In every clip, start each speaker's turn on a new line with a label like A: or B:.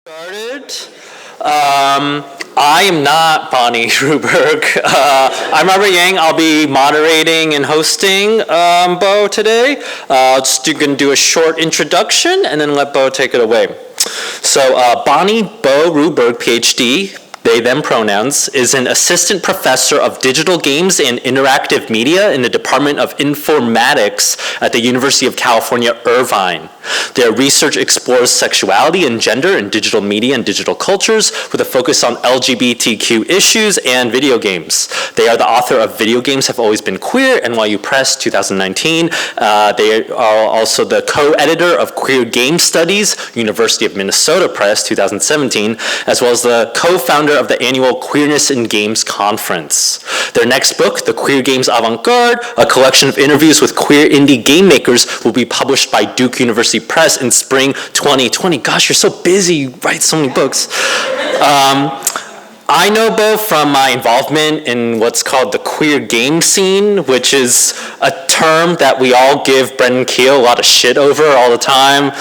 A: Started. I am not Bonnie Ruberg. I'm Robert Yang. I'll be moderating and hosting Bo today. Just going to do a short introduction and then let Bo take it away. So Bonnie Bo Ruberg, PhD, they, them pronouns, is an assistant professor of digital games and interactive media in the Department of Informatics at the University of California, Irvine. Their research explores sexuality and gender in digital media and digital cultures with a focus on LGBTQ issues and video games. They are the author of Video Games Have Always Been Queer, NYU Press, 2019. They are also the co-editor of Queer Game Studies, University of Minnesota Press, 2017, as well as the co-founder of the annual Queerness in Games Conference. Their next book, The Queer Games Avant-Garde, a collection of interviews with queer indie game makers, will be published by Duke University Press in spring 2020. Gosh, you're so busy, you write so many books. I know Bo from my involvement in what's called the queer game scene, which is a term that we all give Brendan Keele a lot of shit over all the time.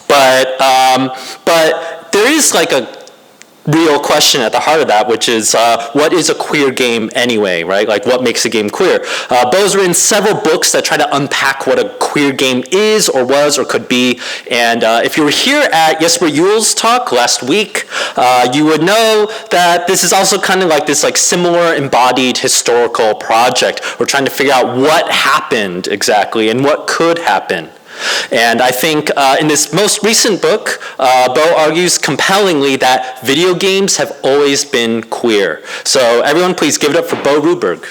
A: But there is like a real question at the heart of that, which is what is a queer game anyway, right? Like what makes a game queer? Bo's written several books that try to unpack what a queer game is or was or could be. And if you were here at Jesper Juhl's talk last week, you would know that this is also kind of like this like similar embodied historical project. We're trying to figure out what happened exactly and what could happen. And I think in this most recent book, Bo argues compellingly that video games have always been queer. So everyone please give it up for Bo Ruberg.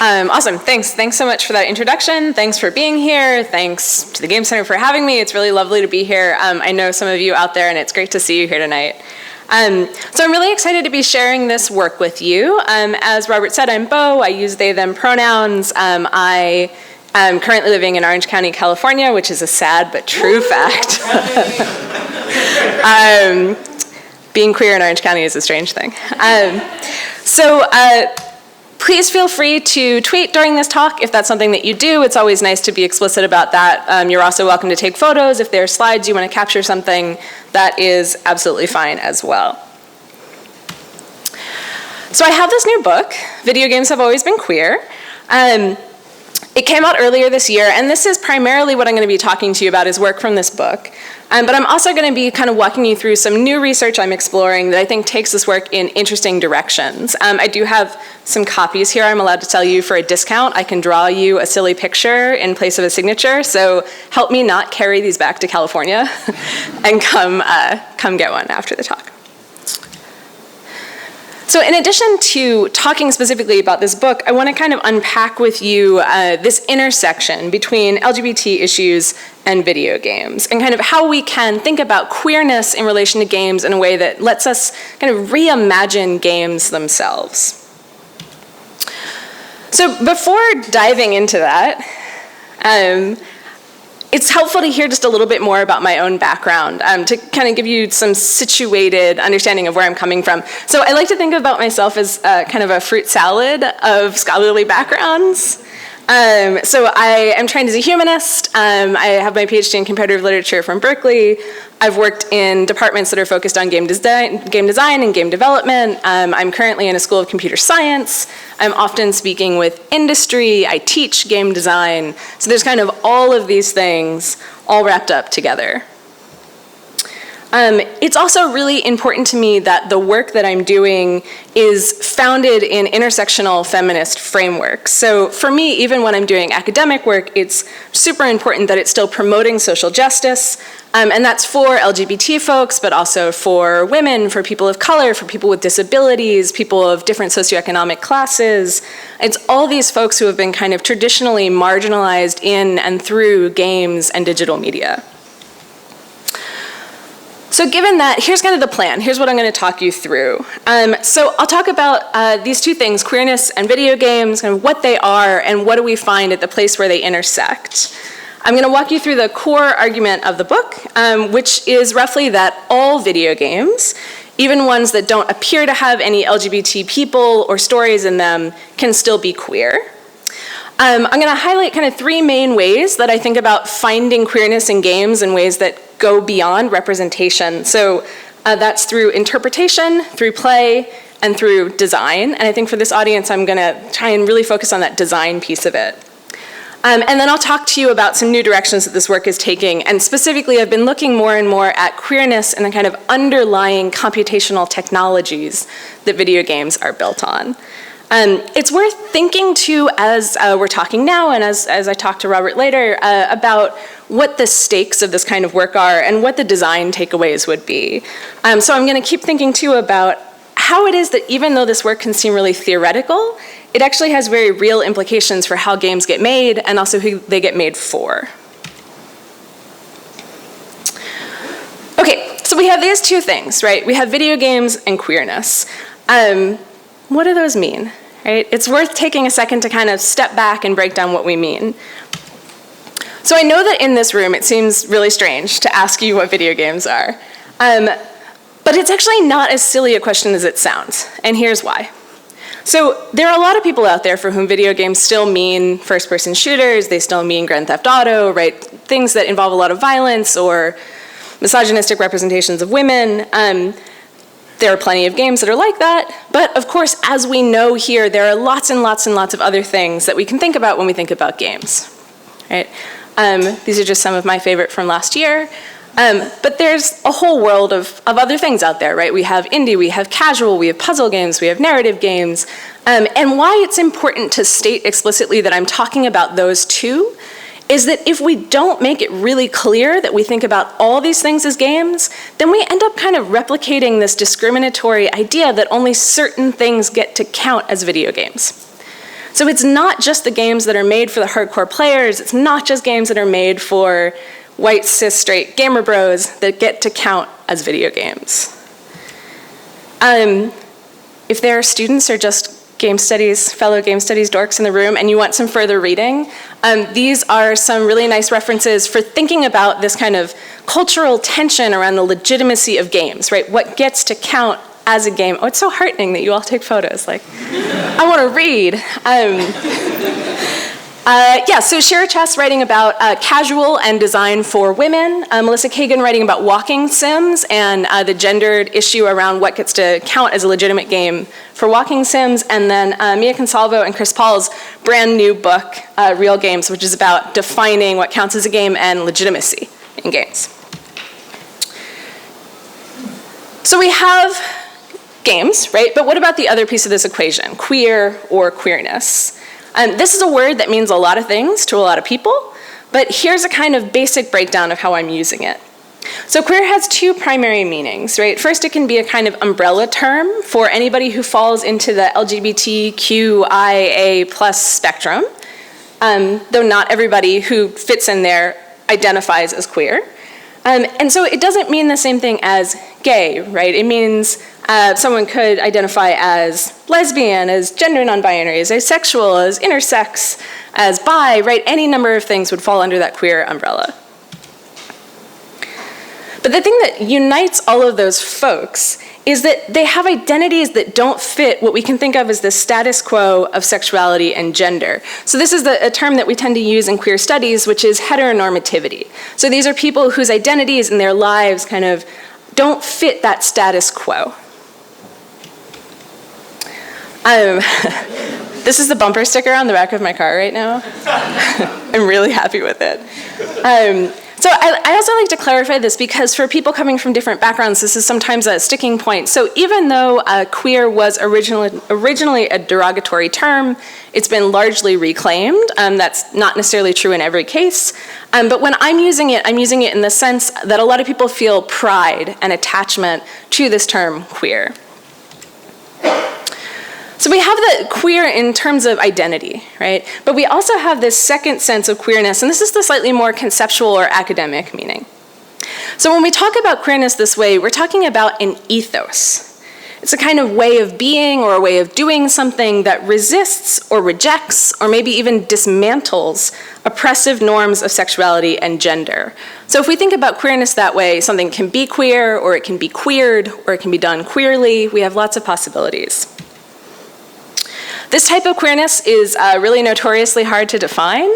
B: Awesome, thanks so much for that introduction. Thanks for being here. Thanks to the Game Center for having me. It's really lovely to be here. I know some of you out there and it's great to see you here tonight. So I'm really excited to be sharing this work with you. As Robert said, I'm Bo. I use they, them pronouns. I am currently living in Orange County, California, which is a sad but true fact. Being queer in Orange County is a strange thing. Please feel free to tweet during this talk if that's something that you do. It's always nice to be explicit about that. You're also welcome to take photos. If there are slides you want to capture something, that is absolutely fine as well. So I have this new book, Video Games Have Always Been Queer. It came out earlier this year, and this is primarily what I'm going to be talking to you about is work from this book. But I'm also going to be kind of walking you through some new research I'm exploring that I think takes this work in interesting directions. I do have some copies here I'm allowed to sell you for a discount. I can draw you a silly picture in place of a signature, so help me not carry these back to California and come get one after the talk. So in addition to talking specifically about this book, I want to kind of unpack with you this intersection between LGBT issues and video games, and kind of how we can think about queerness in relation to games in a way that lets us kind of reimagine games themselves. So before diving into that, it's helpful to hear just a little bit more about my own background to kind of give you some situated understanding of where I'm coming from. So I like to think about myself as kind of a fruit salad of scholarly backgrounds. So I am trained as a humanist. I have my PhD in comparative literature from Berkeley. I've worked in departments that are focused on game design and game development. I'm currently in a school of computer science. I'm often speaking with industry. I teach game design. So there's kind of all of these things all wrapped up together. It's also really important to me that the work that I'm doing is founded in intersectional feminist frameworks. So for me, even when I'm doing academic work, it's super important that it's still promoting social justice, and that's for LGBT folks, but also for women, for people of color, for people with disabilities, people of different socioeconomic classes. It's all these folks who have been kind of traditionally marginalized in and through games and digital media. So given that, here's kind of the plan. Here's what I'm going to talk you through. So I'll talk about these two things, queerness and video games, kind of what they are and what do we find at the place where they intersect. I'm going to walk you through the core argument of the book, which is roughly that all video games, even ones that don't appear to have any LGBT people or stories in them, can still be queer. I'm going to highlight kind of three main ways that I think about finding queerness in games in ways that go beyond representation. So that's through interpretation, through play, and through design. And I think for this audience, I'm going to try and really focus on that design piece of it. And then I'll talk to you about some new directions that this work is taking. And specifically, I've been looking more and more at queerness and the kind of underlying computational technologies that video games are built on. It's worth thinking too, as we're talking now and as I talk to Robert later, about what the stakes of this kind of work are and what the design takeaways would be. So I'm going to keep thinking too about how it is that even though this work can seem really theoretical, it actually has very real implications for how games get made and also who they get made for. Okay, so we have these two things, right? We have video games and queerness. What do those mean, right? It's worth taking a second to kind of step back and break down what we mean. So I know that in this room it seems really strange to ask you what video games are. But it's actually not as silly a question as it sounds, and here's why. So there are a lot of people out there for whom video games still mean first-person shooters, they still mean Grand Theft Auto, right? Things that involve a lot of violence or misogynistic representations of women. There are plenty of games that are like that, but of course, as we know here, there are lots and lots and lots of other things that we can think about when we think about games, right? These are just some of my favorite from last year. But there's a whole world of other things out there, right? We have indie, we have casual, we have puzzle games, we have narrative games. And why it's important to state explicitly that I'm talking about those two is that if we don't make it really clear that we think about all these things as games, then we end up kind of replicating this discriminatory idea that only certain things get to count as video games. So it's not just the games that are made for the hardcore players, it's not just games that are made for white, cis, straight gamer bros that get to count as video games. If there are students or just game studies, fellow game studies dorks in the room and you want some further reading, these are some really nice references for thinking about this kind of cultural tension around the legitimacy of games, right? What gets to count as a game? Oh, it's so heartening that you all take photos. Like, I want to read. So Shira Chess writing about casual and design for women, Melissa Kagan writing about walking sims and the gendered issue around what gets to count as a legitimate game for walking sims, and then Mia Consalvo and Chris Paul's brand new book, Real Games, which is about defining what counts as a game and legitimacy in games. So we have games, right? But what about the other piece of this equation, queer or queerness? This is a word that means a lot of things to a lot of people, but here's a kind of basic breakdown of how I'm using it. So queer has two primary meanings, right? First, it can be a kind of umbrella term for anybody who falls into the LGBTQIA+ spectrum, though not everybody who fits in there identifies as queer. And so it doesn't mean the same thing as gay, right? It means someone could identify as lesbian, as gender non-binary, as asexual, as intersex, as bi, right? Any number of things would fall under that queer umbrella. But the thing that unites all of those folks is that they have identities that don't fit what we can think of as the status quo of sexuality and gender. So this is a term that we tend to use in queer studies, which is heteronormativity. So these are people whose identities and their lives kind of don't fit that status quo. This is the bumper sticker on the back of my car right now. I'm really happy with it. So I also like to clarify this because for people coming from different backgrounds, this is sometimes a sticking point. So even though queer was originally a derogatory term, it's been largely reclaimed. That's not necessarily true in every case. But when I'm using it in the sense that a lot of people feel pride and attachment to this term queer. So we have the queer in terms of identity, right? But we also have this second sense of queerness, and this is the slightly more conceptual or academic meaning. So when we talk about queerness this way, we're talking about an ethos. It's a kind of way of being or a way of doing something that resists or rejects or maybe even dismantles oppressive norms of sexuality and gender. So if we think about queerness that way, something can be queer or it can be queered or it can be done queerly. We have lots of possibilities. This type of queerness is really notoriously hard to define.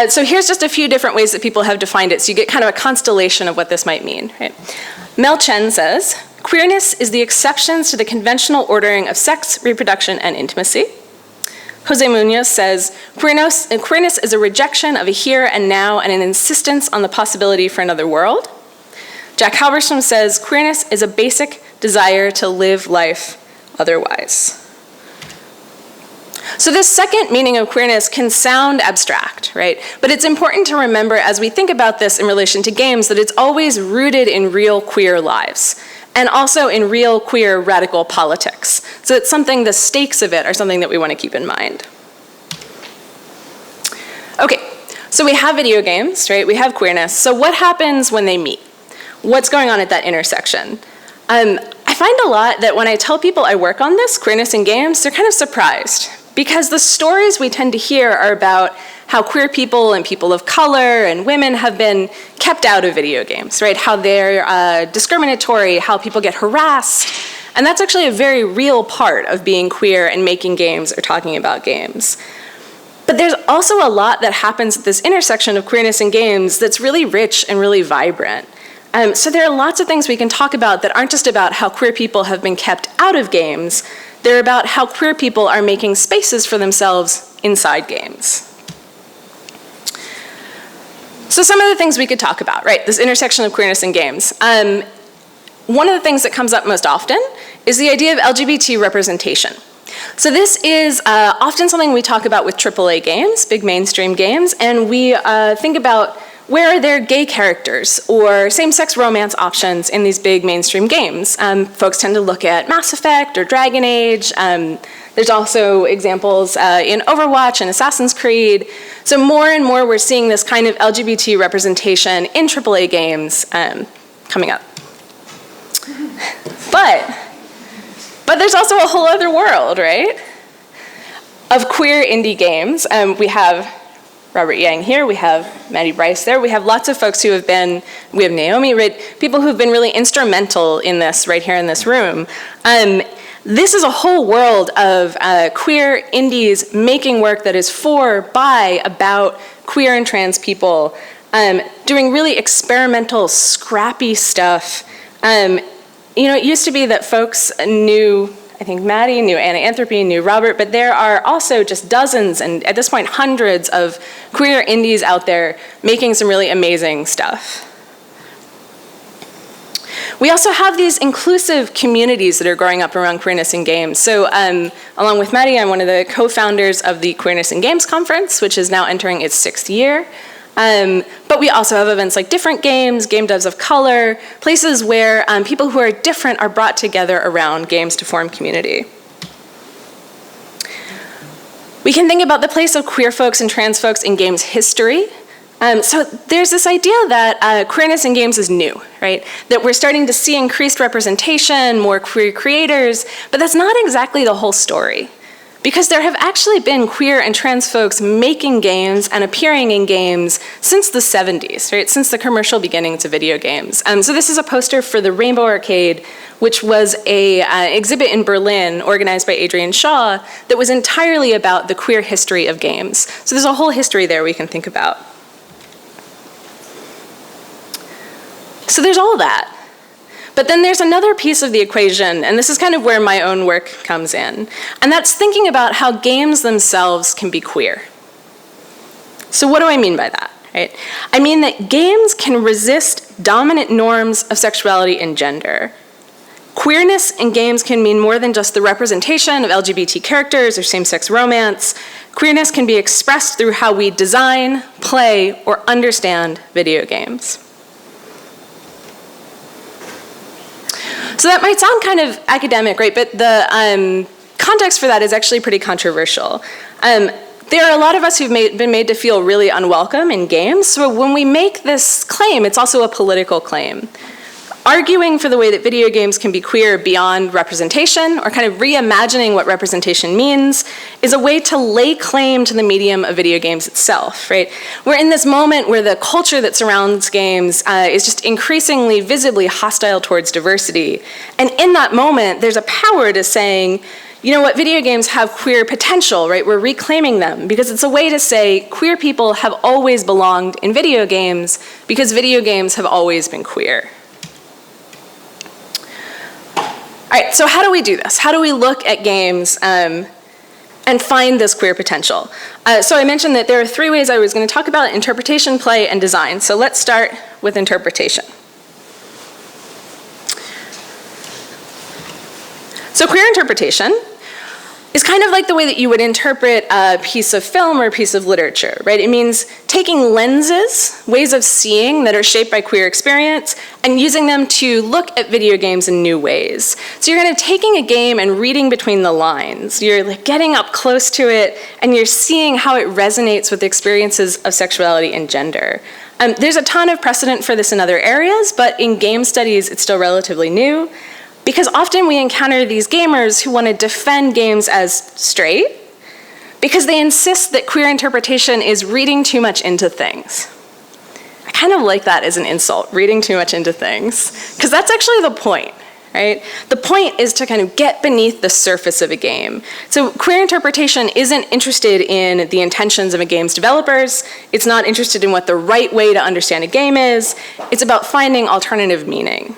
B: So here's just a few different ways that people have defined it, so you get kind of a constellation of what this might mean. Right? Mel Chen says, queerness is the exceptions to the conventional ordering of sex, reproduction, and intimacy. Jose Munoz says, queerness is a rejection of a here and now and an insistence on the possibility for another world. Jack Halberstam says, queerness is a basic desire to live life otherwise. So this second meaning of queerness can sound abstract, right? But it's important to remember as we think about this in relation to games that it's always rooted in real queer lives and also in real queer radical politics. So it's something, the stakes of it are something that we want to keep in mind. Okay, so we have video games, right? We have queerness. So what happens when they meet? What's going on at that intersection? I find a lot that when I tell people I work on this, queerness in games, they're kind of surprised. Because the stories we tend to hear are about how queer people and people of color and women have been kept out of video games, right? How they're discriminatory, how people get harassed. And that's actually a very real part of being queer and making games or talking about games. But there's also a lot that happens at this intersection of queerness and games that's really rich and really vibrant. So there are lots of things we can talk about that aren't just about how queer people have been kept out of games, they're about how queer people are making spaces for themselves inside games. So some of the things we could talk about, right? This intersection of queerness and games. One of the things that comes up most often is the idea of LGBT representation. So this is often something we talk about with AAA games, big mainstream games, and we think about where are there gay characters or same-sex romance options in these big mainstream games? Folks tend to look at Mass Effect or Dragon Age. There's also examples in Overwatch and Assassin's Creed. So more and more we're seeing this kind of LGBT representation in AAA games coming up. But there's also a whole other world, right? Of queer indie games. We have Robert Yang here, we have Maddie Bryce there, we have lots of folks who have been, we have Naomi, right? People who've been really instrumental in this right here in this room. This is a whole world of queer indies making work that is for, by, about queer and trans people, doing really experimental, scrappy stuff. You know, it used to be that folks knew, I think Maddie knew Anthropy, knew Robert, but there are also just dozens, and at this point hundreds of queer indies out there making some really amazing stuff. We also have these inclusive communities that are growing up around queerness in games. So along with Maddie, I'm one of the co-founders of the Queerness in Games Conference, which is now entering its 6th year. But we also have events like Different Games, Game Devs of Color, places where people who are different are brought together around games to form community. We can think about the place of queer folks and trans folks in games history. So there's this idea that queerness in games is new, right? That we're starting to see increased representation, more queer creators, but that's not exactly the whole story. Because there have actually been queer and trans folks making games and appearing in games since the 70s, right? Since the commercial beginnings of video games. So this is a poster for the Rainbow Arcade, which was an exhibit in Berlin organized by Adrian Shaw that was entirely about the queer history of games. So there's a whole history there we can think about. So there's all that. But then there's another piece of the equation, and this is kind of where my own work comes in, and that's thinking about how games themselves can be queer. So what do I mean by that, right? I mean that games can resist dominant norms of sexuality and gender. Queerness in games can mean more than just the representation of LGBT characters or same-sex romance. Queerness can be expressed through how we design, play, or understand video games. So that might sound kind of academic, right? But the context for that is actually pretty controversial. There are a lot of us who've been made to feel really unwelcome in games. So when we make this claim, it's also a political claim. Arguing for the way that video games can be queer beyond representation, or kind of reimagining what representation means, is a way to lay claim to the medium of video games itself, right? We're in this moment where the culture that surrounds games is just increasingly visibly hostile towards diversity. And in that moment, there's a power to saying, you know what, video games have queer potential, right? We're reclaiming them because it's a way to say queer people have always belonged in video games because video games have always been queer. All right, so how do we do this? How do we look at games and find this queer potential? So I mentioned that there are 3 ways I was going to talk about: interpretation, play, and design. So let's start with interpretation. So queer interpretation is kind of like the way that you would interpret a piece of film or a piece of literature, right? It means taking lenses, ways of seeing that are shaped by queer experience, and using them to look at video games in new ways. So you're kind of taking a game and reading between the lines. You're like getting up close to it, and you're seeing how it resonates with the experiences of sexuality and gender. There's a ton of precedent for this in other areas, but in game studies, it's still relatively new. Because often we encounter these gamers who want to defend games as straight because they insist that queer interpretation is reading too much into things. I kind of like that as an insult, reading too much into things, because that's actually the point, right? The point is to kind of get beneath the surface of a game. So queer interpretation isn't interested in the intentions of a game's developers. It's not interested in what the right way to understand a game is. It's about finding alternative meaning.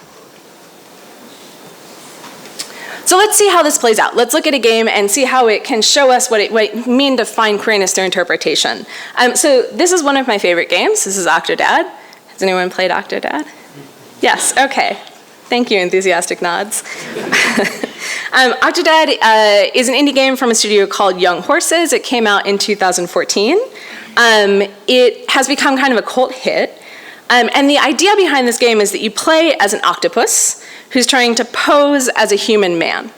B: So let's see how this plays out. Let's look at a game and see how it can show us what it means to find queerness through interpretation. So this is one of my favorite games. This is Octodad. Has anyone played Octodad? Yes, okay. Thank you, enthusiastic nods. Octodad is an indie game from a studio called Young Horses. It came out in 2014. It has become kind of a cult hit. And the idea behind this game is that you play as an octopus who's trying to pose as a human man.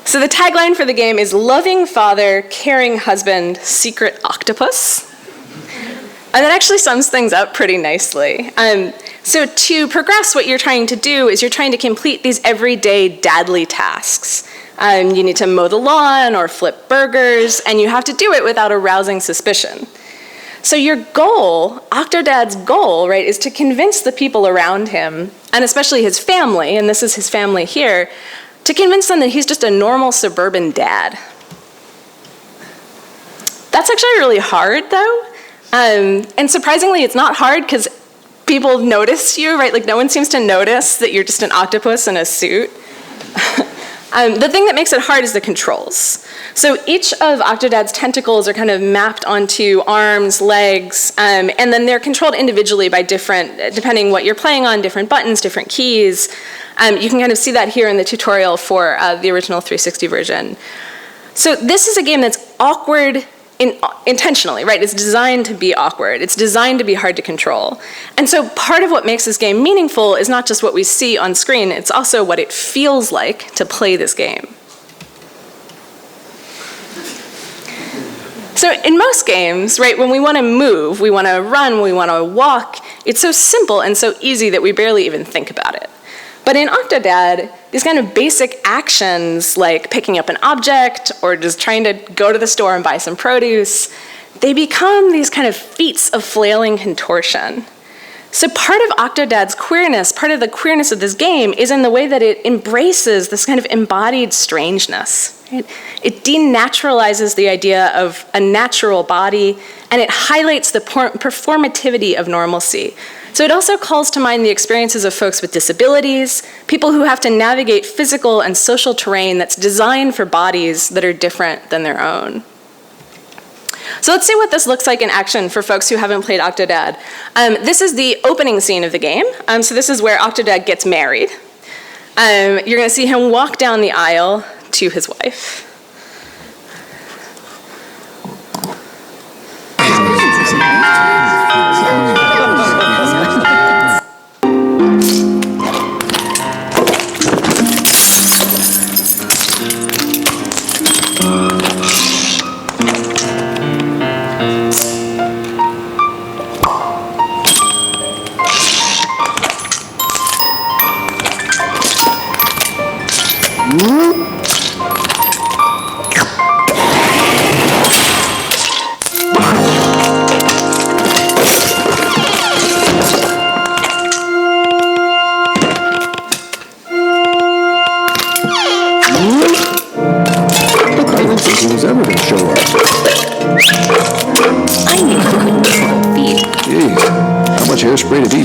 B: So the tagline for the game is loving father, caring husband, secret octopus. And that actually sums things up pretty nicely. So to progress, what you're trying to do is you're trying to complete these everyday dadly tasks. You need to mow the lawn or flip burgers, and you have to do it without arousing suspicion. So your goal, Octodad's goal, right, is to convince the people around him, and especially his family, and this is his family here, to convince them that he's just a normal suburban dad. That's actually really hard, though. And surprisingly, it's not hard because people notice you, right? Like no one seems to notice that you're just an octopus in a suit. The thing that makes it hard is the controls. So each of Octodad's tentacles are kind of mapped onto arms, legs, and then they're controlled individually by different, depending what you're playing on, different buttons, different keys. You can kind of see that here in the tutorial for the original 360 version. So this is a game that's awkward intentionally, right? It's designed to be awkward. It's designed to be hard to control. And so part of what makes this game meaningful is not just what we see on screen, it's also what it feels like to play this game. So in most games, right, when we want to move, we want to run, we want to walk, it's so simple and so easy that we barely even think about it. But in Octodad, these kind of basic actions like picking up an object or just trying to go to the store and buy some produce, they become these kind of feats of flailing contortion. So part of Octodad's queerness, part of the queerness of this game is in the way that it embraces this kind of embodied strangeness. Right? It denaturalizes the idea of a natural body, and it highlights the performativity of normalcy. So it also calls to mind the experiences of folks with disabilities, people who have to navigate physical and social terrain that's designed for bodies that are different than their own. So let's see what this looks like in action for folks who haven't played Octodad. This is the opening scene of the game. So this is where Octodad gets married. You're going to see him walk down the aisle to his wife.
C: rated E.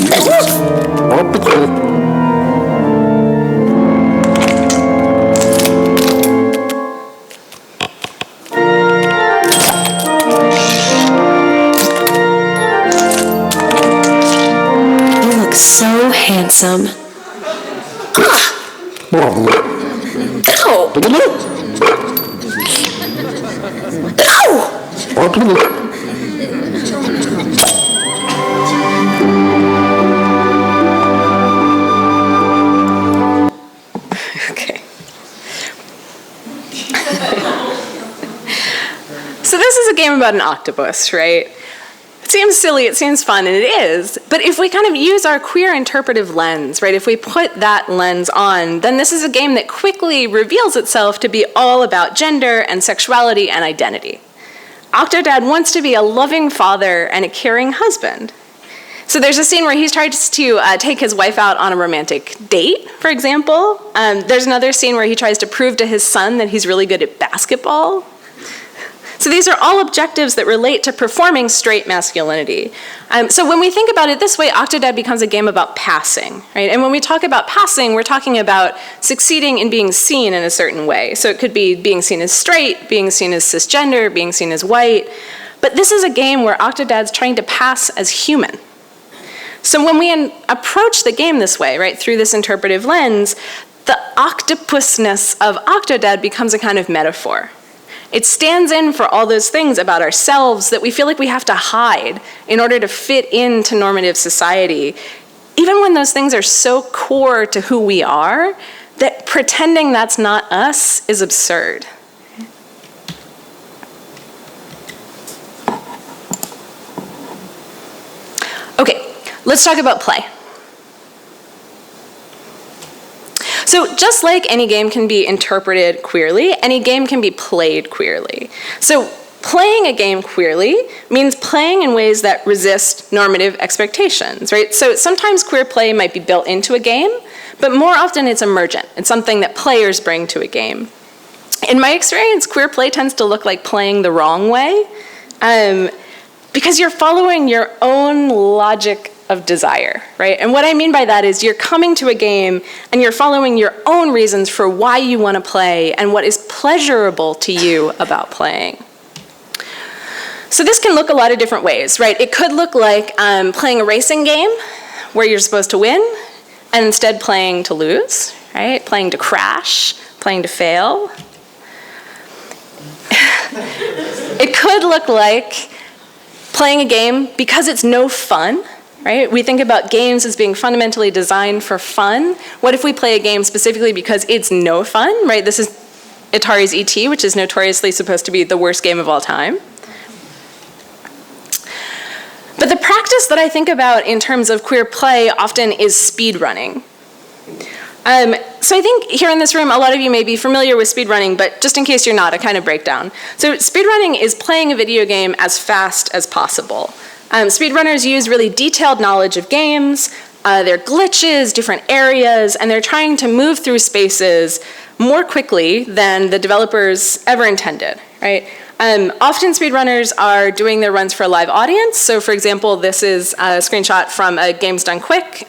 D: You look so handsome. Ow! Ow!
B: Okay. So this is a game about an octopus, right? It seems silly, it seems fun, and it is, but if we kind of use our queer interpretive lens, right, if we put that lens on, then this is a game that quickly reveals itself to be all about gender and sexuality and identity. Octodad wants to be a loving father and a caring husband. So there's a scene where he tries to take his wife out on a romantic date, for example. There's another scene where he tries to prove to his son that he's really good at basketball. So these are all objectives that relate to performing straight masculinity. So when we think about it this way, Octodad becomes a game about passing, right? And when we talk about passing, we're talking about succeeding in being seen in a certain way. So it could be being seen as straight, being seen as cisgender, being seen as white. But this is a game where Octodad's trying to pass as human. So when we approach the game this way, right, through this interpretive lens, the octopusness of Octodad becomes a kind of metaphor. It stands in for all those things about ourselves that we feel like we have to hide in order to fit into normative society, even when those things are so core to who we are that pretending that's not us is absurd. Okay, let's talk about play. So just like any game can be interpreted queerly, any game can be played queerly. So playing a game queerly means playing in ways that resist normative expectations, right? So sometimes queer play might be built into a game, but more often it's emergent. It's something that players bring to a game. In my experience, queer play tends to look like playing the wrong way, because you're following your own logic of desire, right? And what I mean by that is you're coming to a game and you're following your own reasons for why you want to play and what is pleasurable to you about playing. So this can look a lot of different ways, right? It could look like playing a racing game where you're supposed to win and instead playing to lose, right? Playing to crash, playing to fail. It could look like playing a game because it's no fun, right? We think about games as being fundamentally designed for fun. What if we play a game specifically because it's no fun, right? This is Atari's E.T., which is notoriously supposed to be the worst game of all time. But the practice that I think about in terms of queer play often is speedrunning. So I think here in this room, a lot of you may be familiar with speedrunning, but just in case you're not, a kind of breakdown. So speedrunning is playing a video game as fast as possible. Speedrunners use really detailed knowledge of games, their glitches, different areas, and they're trying to move through spaces more quickly than the developers ever intended, right? Often speedrunners are doing their runs for a live audience. So for example, this is a screenshot from a Games Done Quick.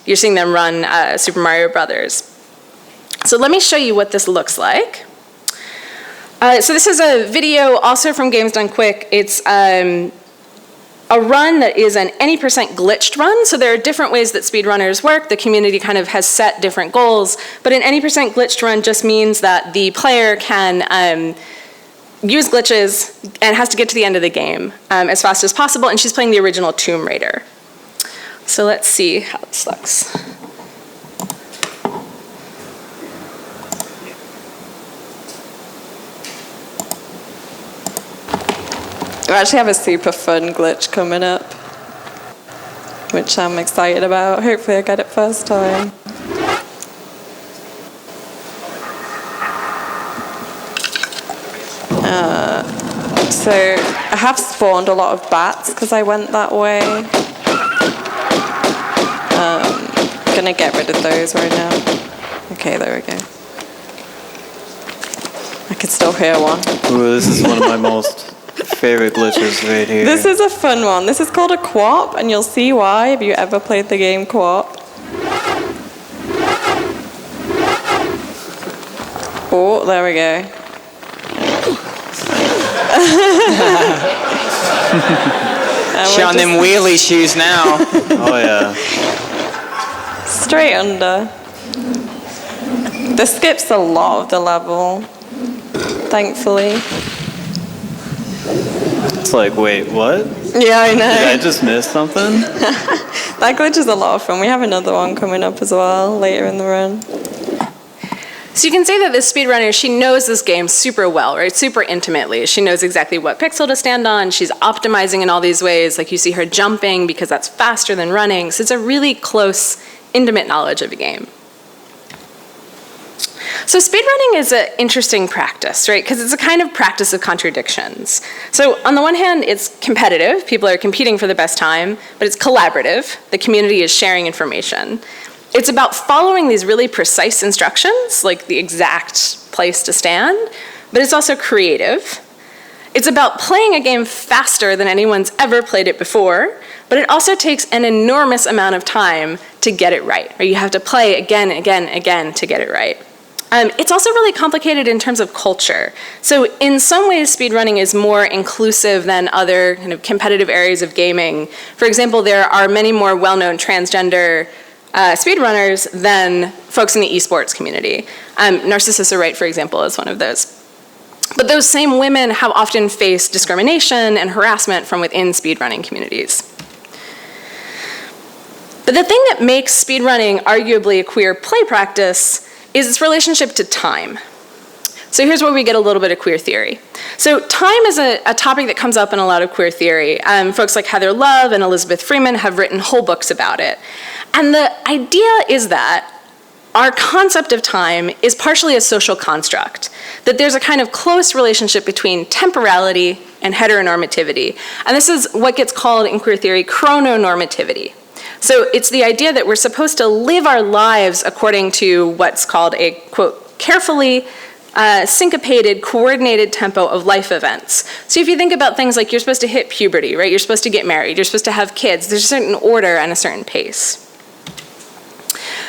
B: You're seeing them run Super Mario Brothers. So let me show you what this looks like. So this is a video also from Games Done Quick. It's a run that is an any % glitched run. So there are different ways that speedrunners work. The community kind of has set different goals. But an any % glitched run just means that the player can use glitches and has to get to the end of the game as fast as possible. And she's playing the original Tomb Raider. So let's see how this looks.
E: We actually have a super fun glitch coming up, which I'm excited about. Hopefully I get it first time. So I have spawned a lot of bats because I went that way. Gonna get rid of those right now. Okay, there we go. I can still hear one.
F: Ooh, this is one of my most
C: favorite glitches right here.
E: This is a fun one. This is called a co-op, and you'll see why if you ever played the game co-op. Oh, there we go.
C: She on them wheelie shoes now. Oh yeah.
E: Straight under. This skips a lot of the level, thankfully.
C: It's like, wait, what?
E: Yeah, I know.
C: Did I just miss something?
E: That glitch is a lot of fun. We have another one coming up as well later in the run.
B: So you can say that this speedrunner, she knows this game super well, right? Super intimately. She knows exactly what pixel to stand on. She's optimizing in all these ways. Like you see her jumping because that's faster than running. So it's a really close, intimate knowledge of a game. So speedrunning is an interesting practice, right? Because it's a kind of practice of contradictions. So on the one hand, it's competitive. People are competing for the best time, but it's collaborative. The community is sharing information. It's about following these really precise instructions, like the exact place to stand, but it's also creative. It's about playing a game faster than anyone's ever played it before, but it also takes an enormous amount of time to get it right, or you have to play again, again, again to get it right. It's also really complicated in terms of culture. So in some ways, speedrunning is more inclusive than other kind of competitive areas of gaming. For example, there are many more well-known transgender speedrunners than folks in the esports community. Narcissa Wright, for example, is one of those. But those same women have often faced discrimination and harassment from within speedrunning communities. But the thing that makes speedrunning arguably a queer play practice is its relationship to time. So here's where we get a little bit of queer theory. So time is a topic that comes up in a lot of queer theory. Folks like Heather Love and Elizabeth Freeman have written whole books about it. And the idea is that our concept of time is partially a social construct, that there's a kind of close relationship between temporality and heteronormativity. And this is what gets called in queer theory chrononormativity. So it's the idea that we're supposed to live our lives according to what's called a, quote, carefully syncopated, coordinated tempo of life events. So if you think about things like you're supposed to hit puberty, right? You're supposed to get married, you're supposed to have kids, there's a certain order and a certain pace.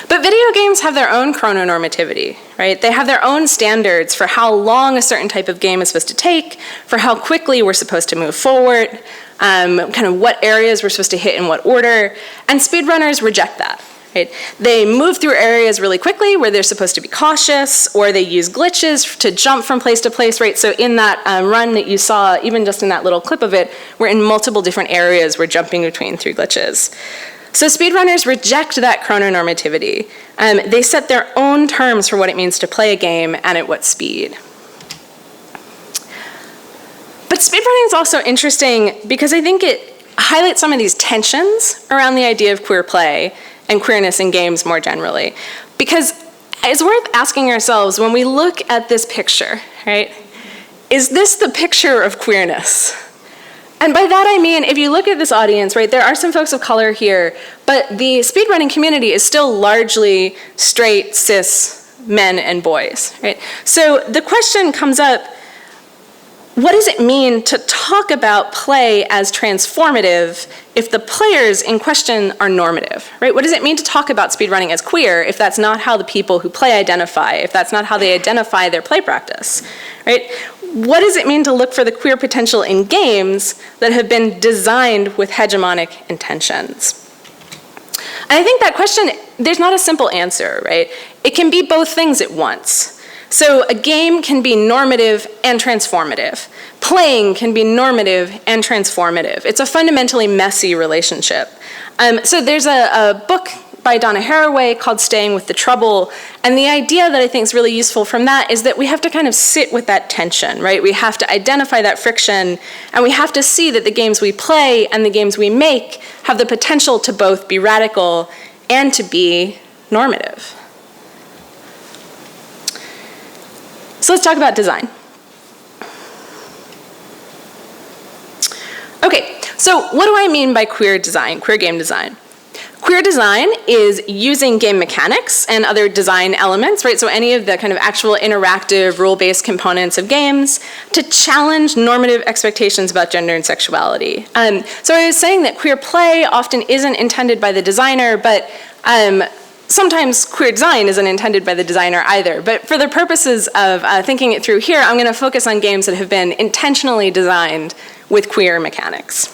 B: But video games have their own chrononormativity, right? They have their own standards for how long a certain type of game is supposed to take, for how quickly we're supposed to move forward, kind of what areas we're supposed to hit in what order, and speedrunners reject that. Right? They move through areas really quickly where they're supposed to be cautious, or they use glitches to jump from place to place, right? So in that run that you saw, even just in that little clip of it, we're in multiple different areas we're jumping between through glitches. So speedrunners reject that chrononormativity. They set their own terms for what it means to play a game and at what speed. But speedrunning is also interesting because I think it highlights some of these tensions around the idea of queer play and queerness in games more generally. Because it's worth asking ourselves, when we look at this picture, right, is this the picture of queerness? And by that I mean, if you look at this audience, right, there are some folks of color here, but the speedrunning community is still largely straight, cis men and boys, right? So the question comes up, what does it mean to talk about play as transformative if the players in question are normative, right? What does it mean to talk about speedrunning as queer if that's not how the people who play identify, if that's not how they identify their play practice, right? What does it mean to look for the queer potential in games that have been designed with hegemonic intentions? And I think that question, there's not a simple answer, right? It can be both things at once. So a game can be normative and transformative. Playing can be normative and transformative. It's a fundamentally messy relationship. So there's a book by Donna Haraway called Staying with the Trouble, and the idea that I think is really useful from that is that we have to kind of sit with that tension, right? We have to identify that friction, and we have to see that the games we play and the games we make have the potential to both be radical and to be normative. So let's talk about design. Okay, so what do I mean by queer design, queer game design? Queer design is using game mechanics and other design elements, right? So any of the kind of actual interactive rule-based components of games to challenge normative expectations about gender and sexuality. So I was saying that queer play often isn't intended by the designer, but sometimes queer design isn't intended by the designer either. But for the purposes of thinking it through here, I'm going to focus on games that have been intentionally designed with queer mechanics.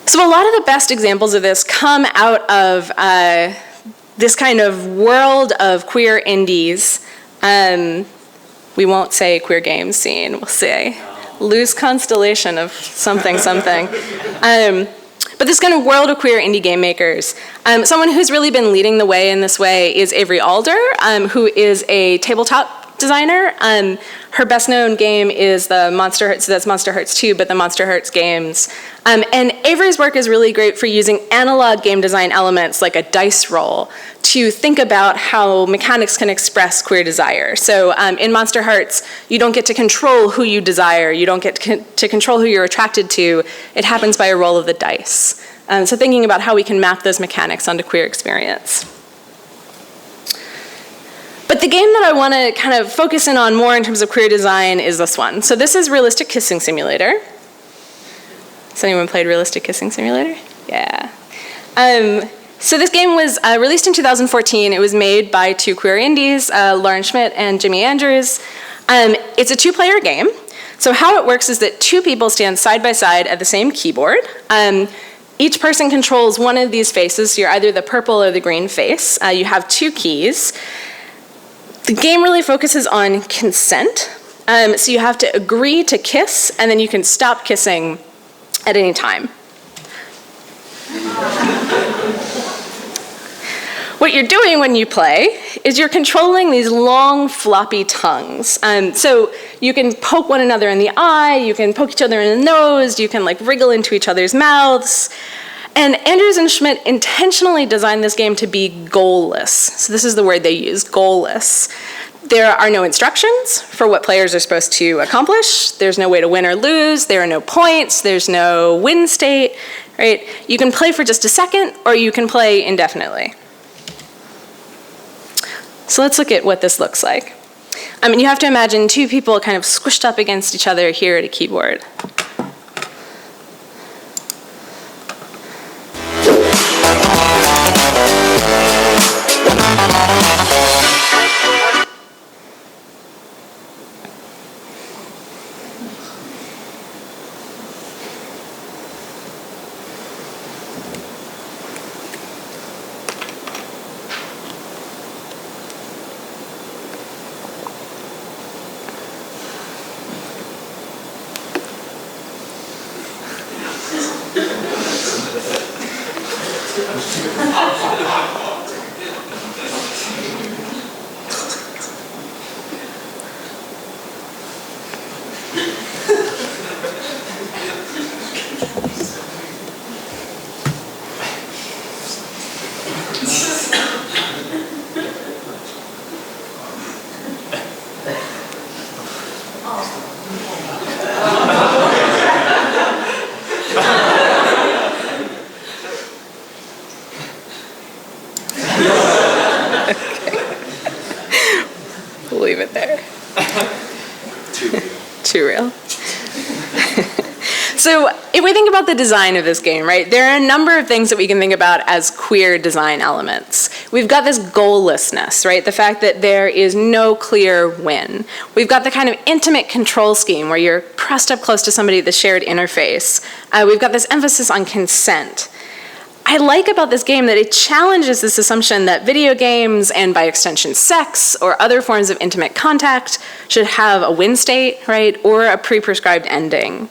B: So a lot of the best examples of this come out of this kind of world of queer indies. We won't say queer game scene, we'll say loose constellation of something, something. But this kind of world of queer indie game makers. Someone who's really been leading the way in this way is Avery Alder, who is a tabletop designer. Her best known game is the Monster Hearts, so that's Monster Hearts 2, but the Monster Hearts games. And Avery's work is really great for using analog game design elements like a dice roll to think about how mechanics can express queer desire. So in Monster Hearts, you don't get to control who you desire, you don't get to control who you're attracted to, it happens by a roll of the dice. So thinking about how we can map those mechanics onto queer experience. But the game that I want to kind of focus in on more in terms of queer design is this one. So this is Realistic Kissing Simulator. Has anyone played Realistic Kissing Simulator? Yeah. So this game was released in 2014. It was made by two queer indies, Lauren Schmidt and Jimmy Andrews. It's a two-player game. So how it works is that two people stand side by side at the same keyboard. Each person controls one of these faces, so you're either the purple or the green face. You have two keys. The game really focuses on consent. So you have to agree to kiss, and then you can stop kissing at any time. What you're doing when you play is you're controlling these long, floppy tongues. So you can poke one another in the eye, you can poke each other in the nose, you can like wriggle into each other's mouths. And Andrews and Schmidt intentionally designed this game to be goalless. So this is the word they use, goalless. There are no instructions for what players are supposed to accomplish. There's no way to win or lose. There are no points. There's no win state, right? You can play for just a second, or you can play indefinitely. So let's look at what this looks like. You have to imagine two people kind of squished up against each other here at a keyboard. We'll leave it there. Too real. So if we think about the design of this game, right, there are a number of things that we can think about as queer design elements. We've got this goallessness, right, the fact that there is no clear win. We've got the kind of intimate control scheme where you're pressed up close to somebody at the shared interface. We've got this emphasis on consent. I like about this game that it challenges this assumption that video games, and by extension sex, or other forms of intimate contact should have a win state, right, or a pre-prescribed ending.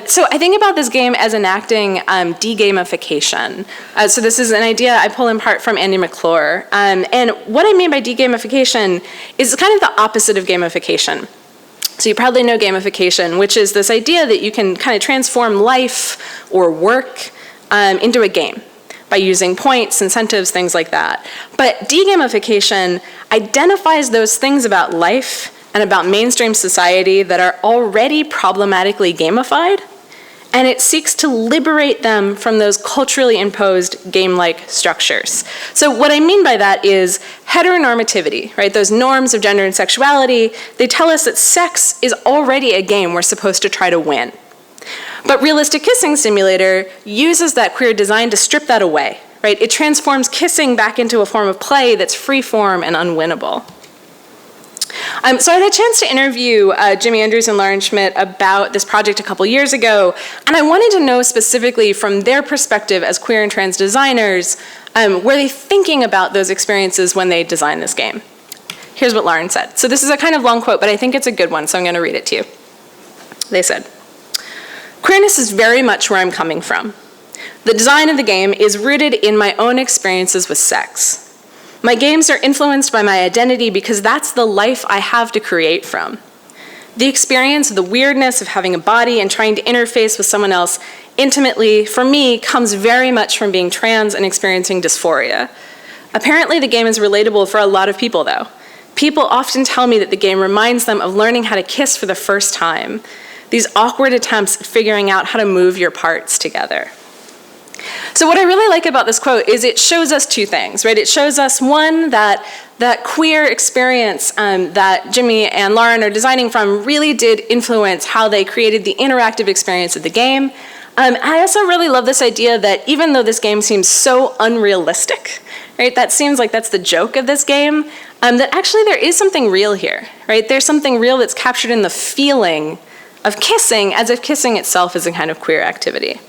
B: So I think about this game as enacting de-gamification. So this is an idea I pull in part from Andy McClure. And what I mean by de-gamification is kind of the opposite of gamification. So you probably know gamification, which is this idea that you can kind of transform life or work into a game by using points, incentives, things like that. But de-gamification identifies those things about life and about mainstream society that are already problematically gamified and it seeks to liberate them from those culturally imposed game-like structures. So what I mean by that is heteronormativity, right? Those norms of gender and sexuality, they tell us that sex is already a game we're supposed to try to win. But Realistic Kissing Simulator uses that queer design to strip that away, right? It transforms kissing back into a form of play that's free-form and unwinnable. So I had a chance to interview Jimmy Andrews and Lauren Schmidt about this project a couple years ago, and I wanted to know specifically from their perspective as queer and trans designers, were they thinking about those experiences when they designed this game? Here's what Lauren said. So this is a kind of long quote, but I think it's a good one, so I'm going to read it to you. They said, "Queerness is very much where I'm coming from. The design of the game is rooted in my own experiences with sex. My games are influenced by my identity because that's the life I have to create from. The experience of the weirdness of having a body and trying to interface with someone else intimately, for me, comes very much from being trans and experiencing dysphoria. Apparently, the game is relatable for a lot of people, though. People often tell me that the game reminds them of learning how to kiss for the first time. These awkward attempts at figuring out how to move your parts together." So what I really like about this quote is it shows us two things, right? It shows us, one, that queer experience that Jimmy and Lauren are designing from really did influence how they created the interactive experience of the game. I also really love this idea that even though this game seems so unrealistic, right? That seems like that's the joke of this game, that actually there is something real here, right? There's something real that's captured in the feeling of kissing, as if kissing itself is a kind of queer activity.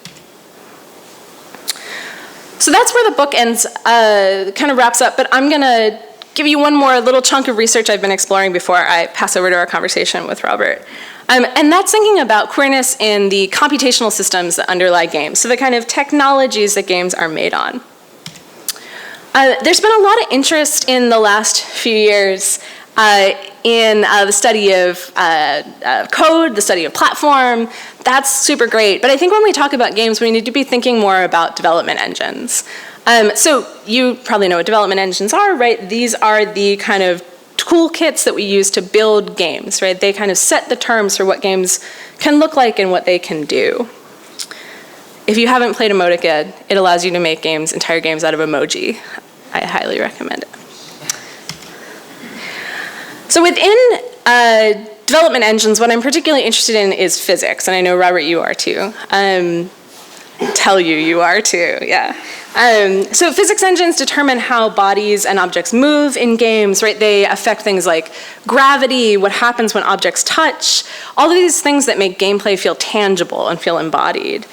B: So that's where the book ends, kind of wraps up, but I'm gonna give you one more little chunk of research I've been exploring before I pass over to our conversation with Robert. And that's thinking about queerness in the computational systems that underlie games, so the kind of technologies that games are made on. There's been a lot of interest in the last few years in the study of code, the study of platform. That's super great. But I think when we talk about games, we need to be thinking more about development engines. So you probably know what development engines are, right? These are the kind of toolkits that we use to build games, right? They kind of set the terms for what games can look like and what they can do. If you haven't played Emotica, it allows you to make games, entire games out of emoji. I highly recommend it. So within development engines, what I'm particularly interested in is physics, and I know, Robert, you are too. Tell you are too, yeah. So physics engines determine how bodies and objects move in games, right? They affect things like gravity, what happens when objects touch, all of these things that make gameplay feel tangible and feel embodied.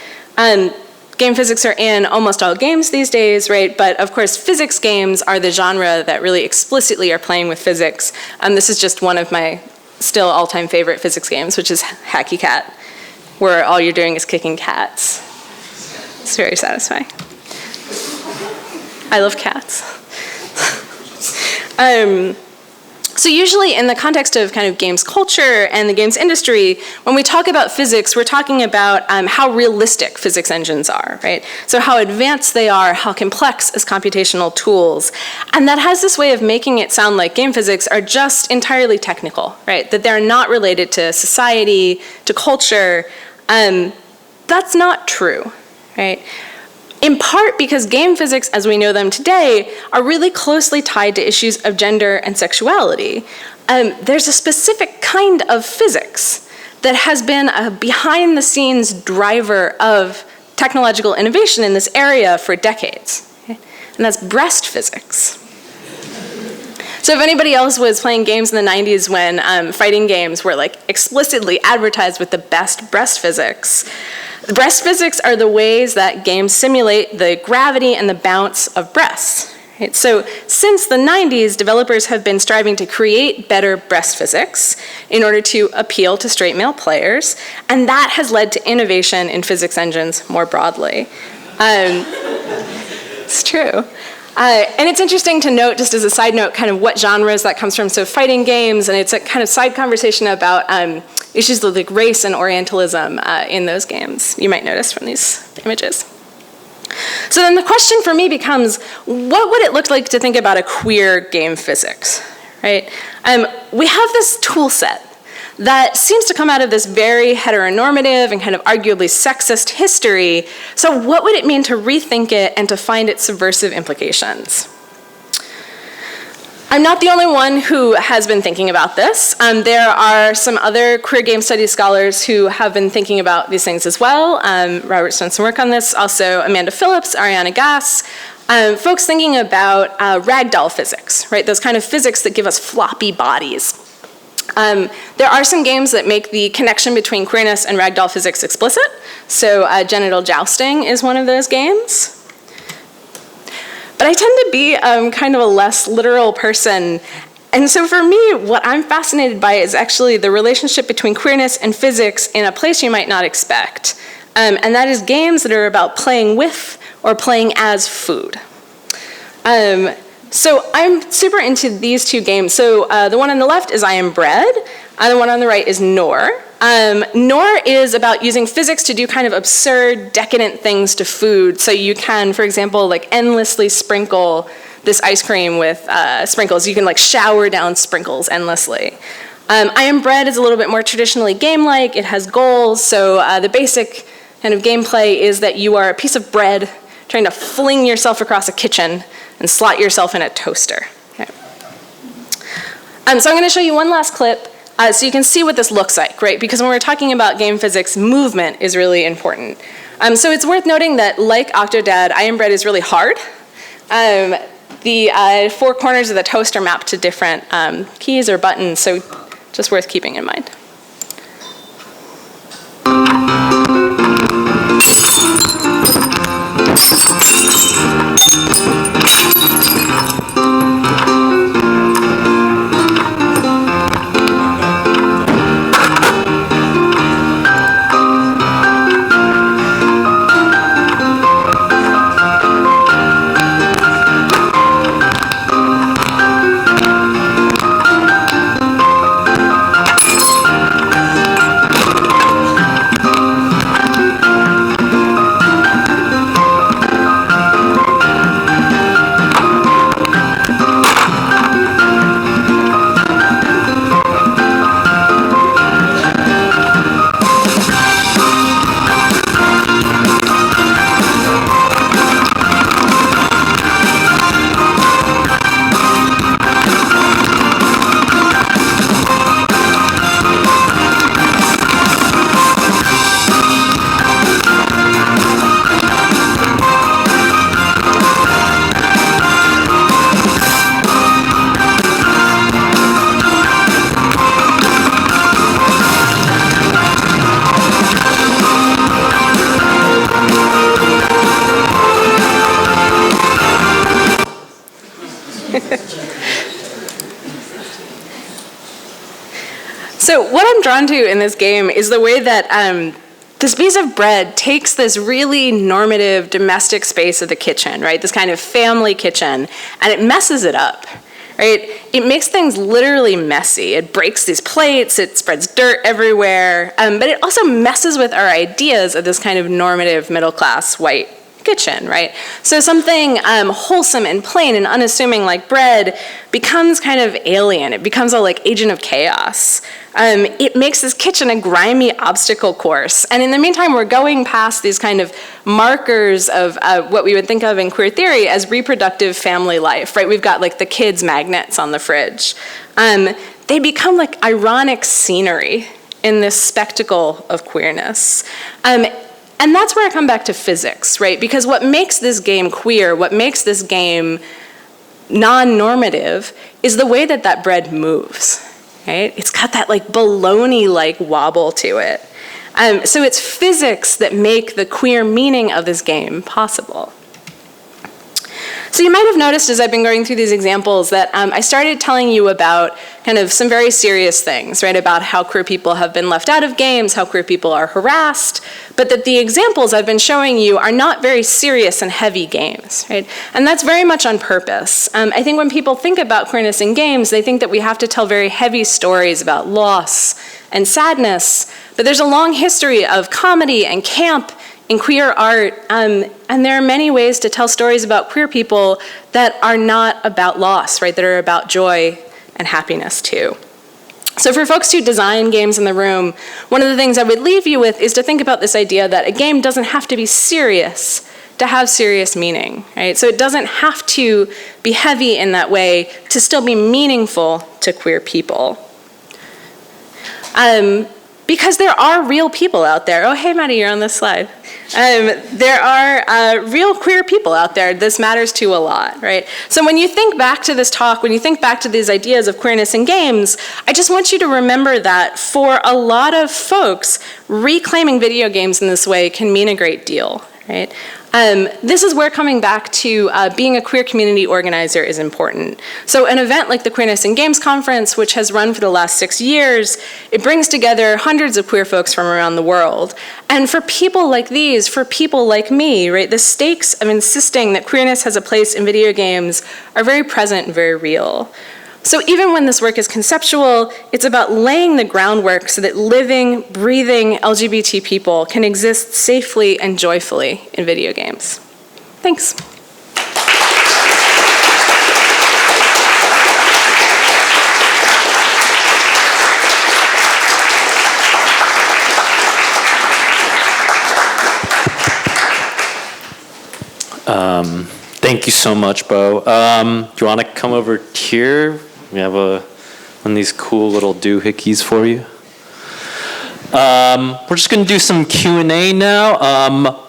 B: Game physics are in almost all games these days, right? But of course, physics games are the genre that really explicitly are playing with physics. This is just one of my still all-time favorite physics games, which is Hacky Cat, where all you're doing is kicking cats. It's very satisfying. I love cats. So usually in the context of kind of games culture and the games industry, when we talk about physics, we're talking about how realistic physics engines are, right? So how advanced they are, how complex as computational tools. And that has this way of making it sound like game physics are just entirely technical, right? That they're not related to society, to culture. That's not true, right? In part because game physics, as we know them today, are really closely tied to issues of gender and sexuality. There's a specific kind of physics that has been a behind-the-scenes driver of technological innovation in this area for decades, okay? And that's breast physics. So if anybody else was playing games in the 90s when fighting games were like explicitly advertised with the best breast physics are the ways that games simulate the gravity and the bounce of breasts. Right? So since the 90s, developers have been striving to create better breast physics in order to appeal to straight male players, and that has led to innovation in physics engines more broadly. It's true. And it's interesting to note, just as a side note, kind of what genres that comes from. So fighting games, and it's a kind of side conversation about issues of like race and Orientalism in those games, you might notice from these images. So then the question for me becomes, what would it look like to think about a queer game physics, right? We have this tool set that seems to come out of this very heteronormative and kind of arguably sexist history. So what would it mean to rethink it and to find its subversive implications? I'm not the only one who has been thinking about this. There are some other queer game studies scholars who have been thinking about these things as well. Robert's done some work on this, also Amanda Phillips, Ariana Gass, folks thinking about ragdoll physics, right? Those kind of physics that give us floppy bodies. There are some games that make the connection between queerness and ragdoll physics explicit. So genital jousting is one of those games. But I tend to be kind of a less literal person. And so for me, what I'm fascinated by is actually the relationship between queerness and physics in a place you might not expect. And that is games that are about playing with or playing as food. So I'm super into these two games. So the one on the left is I Am Bread, and the one on the right is Nor. Nor is about using physics to do kind of absurd, decadent things to food. So you can, for example, like endlessly sprinkle this ice cream with sprinkles. You can like shower down sprinkles endlessly. I Am Bread is a little bit more traditionally game-like. It has goals. So the basic kind of gameplay is that you are a piece of bread trying to fling yourself across a kitchen and slot yourself in a toaster. Okay. So I'm going to show you one last clip so you can see what this looks like, right? Because when we're talking about game physics, movement is really important. So it's worth noting that, like Octodad, I Am Bread is really hard. The four corners of the toaster map to different keys or buttons, so just worth keeping in mind. So what I'm drawn to in this game is the way that this piece of bread takes this really normative domestic space of the kitchen, right? This kind of family kitchen, and it messes it up, right? It makes things literally messy. It breaks these plates, it spreads dirt everywhere, but it also messes with our ideas of this kind of normative middle-class white kitchen, right? So something wholesome and plain and unassuming like bread becomes kind of alien. It becomes a like agent of chaos. It makes this kitchen a grimy obstacle course. And in the meantime, we're going past these kind of markers of what we would think of in queer theory as reproductive family life, right? We've got like the kids' magnets on the fridge. They become like ironic scenery in this spectacle of queerness. And that's where I come back to physics, right? Because what makes this game queer, what makes this game non-normative, is the way that that bread moves, right? It's got that like baloney-like wobble to it. So it's physics that make the queer meaning of this game possible. So you might have noticed as I've been going through these examples that I started telling you about kind of some very serious things, right? About how queer people have been left out of games, how queer people are harassed, but that the examples I've been showing you are not very serious and heavy games, right? And that's very much on purpose. I think when people think about queerness in games, they think that we have to tell very heavy stories about loss and sadness, but there's a long history of comedy and camp in queer art, and there are many ways to tell stories about queer people that are not about loss, right? That are about joy and happiness too. So for folks who design games in the room, one of the things I would leave you with is to think about this idea that a game doesn't have to be serious to have serious meaning, right? So it doesn't have to be heavy in that way to still be meaningful to queer people. Because there are real people out there. Oh, hey, Maddie, you're on this slide. There are real queer people out there this matters to a lot, right? So when you think back to this talk, when you think back to these ideas of queerness in games, I just want you to remember that for a lot of folks, reclaiming video games in this way can mean a great deal, right? This is where coming back to being a queer community organizer is important. So an event like the Queerness in Games Conference, which has run for the last 6 years, it brings together hundreds of queer folks from around the world. And for people like these, for people like me, right, the stakes of insisting that queerness has a place in video games are very present and very real. So even when this work is conceptual, it's about laying the groundwork so that living, breathing LGBT people can exist safely and joyfully in video games. Thanks.
A: Thank you so much, Bo. Do you want to come over here? We have one of these cool little doohickeys for you. We're just going to do some Q&A now.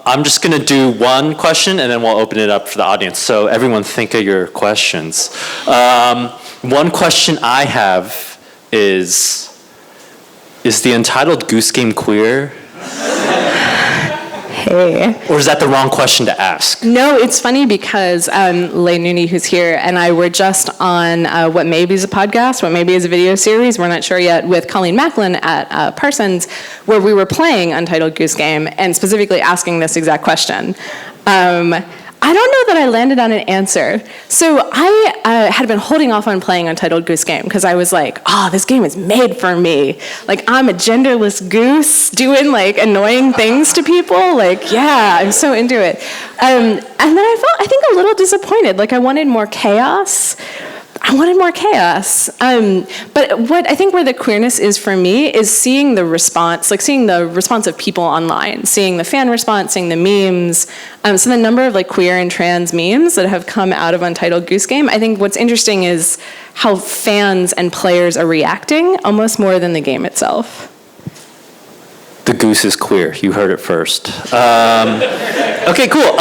A: I'm just going to do one question, and then we'll open it up for the audience. So everyone think of your questions. One question I have is the Entitled Goose Game queer?
B: Hey.
A: Or is that the wrong question to ask?
B: No, it's funny because Leigh Nooney, who's here, and I were just on what maybe is a podcast, what maybe is a video series, we're not sure yet, with Colleen Macklin at Parsons, where we were playing Untitled Goose Game and specifically asking this exact question. I don't know that I landed on an answer. So I had been holding off on playing Untitled Goose Game because I was like, oh, this game is made for me. Like, I'm a genderless goose doing, like, annoying things to people. Like, yeah, I'm so into it. And then I felt, I think, a little disappointed. Like, I wanted more chaos. But what I think where the queerness is for me is seeing the response, like seeing the response of people online, seeing the fan response, seeing the memes. So the number of like queer and trans memes that have come out of Untitled Goose Game, I think what's interesting is how fans and players are reacting almost more than the game itself.
A: The goose is queer. You heard it first. Okay, cool.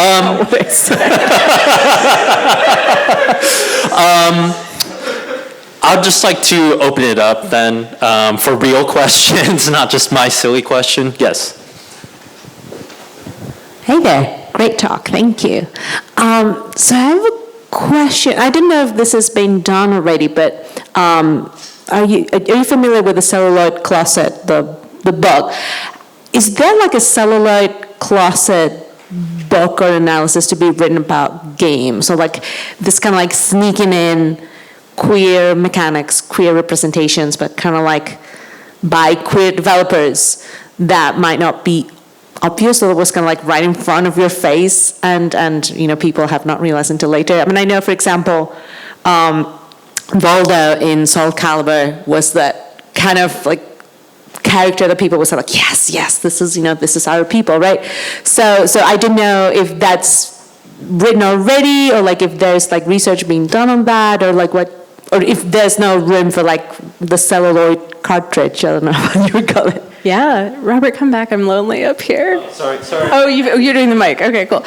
A: I'd just like to open it up then for real questions, not just my silly question. Yes.
F: Hey there. Great talk. Thank you. So I have a question. I don't know if this has been done already, but are you familiar with the celluloid closet, the book? Is there like a celluloid closet book or analysis to be written about games? So like this kind of like sneaking in queer mechanics, queer representations, but kind of like by queer developers that might not be obvious, or was kind of like right in front of your face, and you know, people have not realized until later. I mean, I know, for example, Voldo in Soul Calibur was that kind of like character that people was like, yes, this is, you know, this is our people, right? So I don't know if that's written already, or like if there's like research being done on that, or like what, or if there's no room for like the celluloid cartridge, I don't know how you would call it.
B: Yeah, Robert, come back. I'm lonely up here.
A: Oh, sorry.
B: Oh, you're doing the mic. Okay, cool.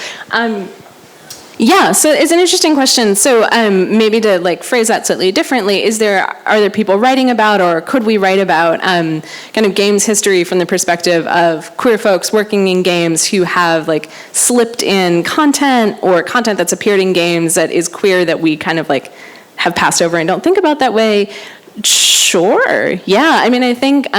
B: Yeah, so it's an interesting question. So maybe to like phrase that slightly differently, are there people writing about, or could we write about kind of games history from the perspective of queer folks working in games who have like slipped in content or content that's appeared in games that is queer that we kind of like have passed over and don't think about that way? Sure, yeah. I mean, I think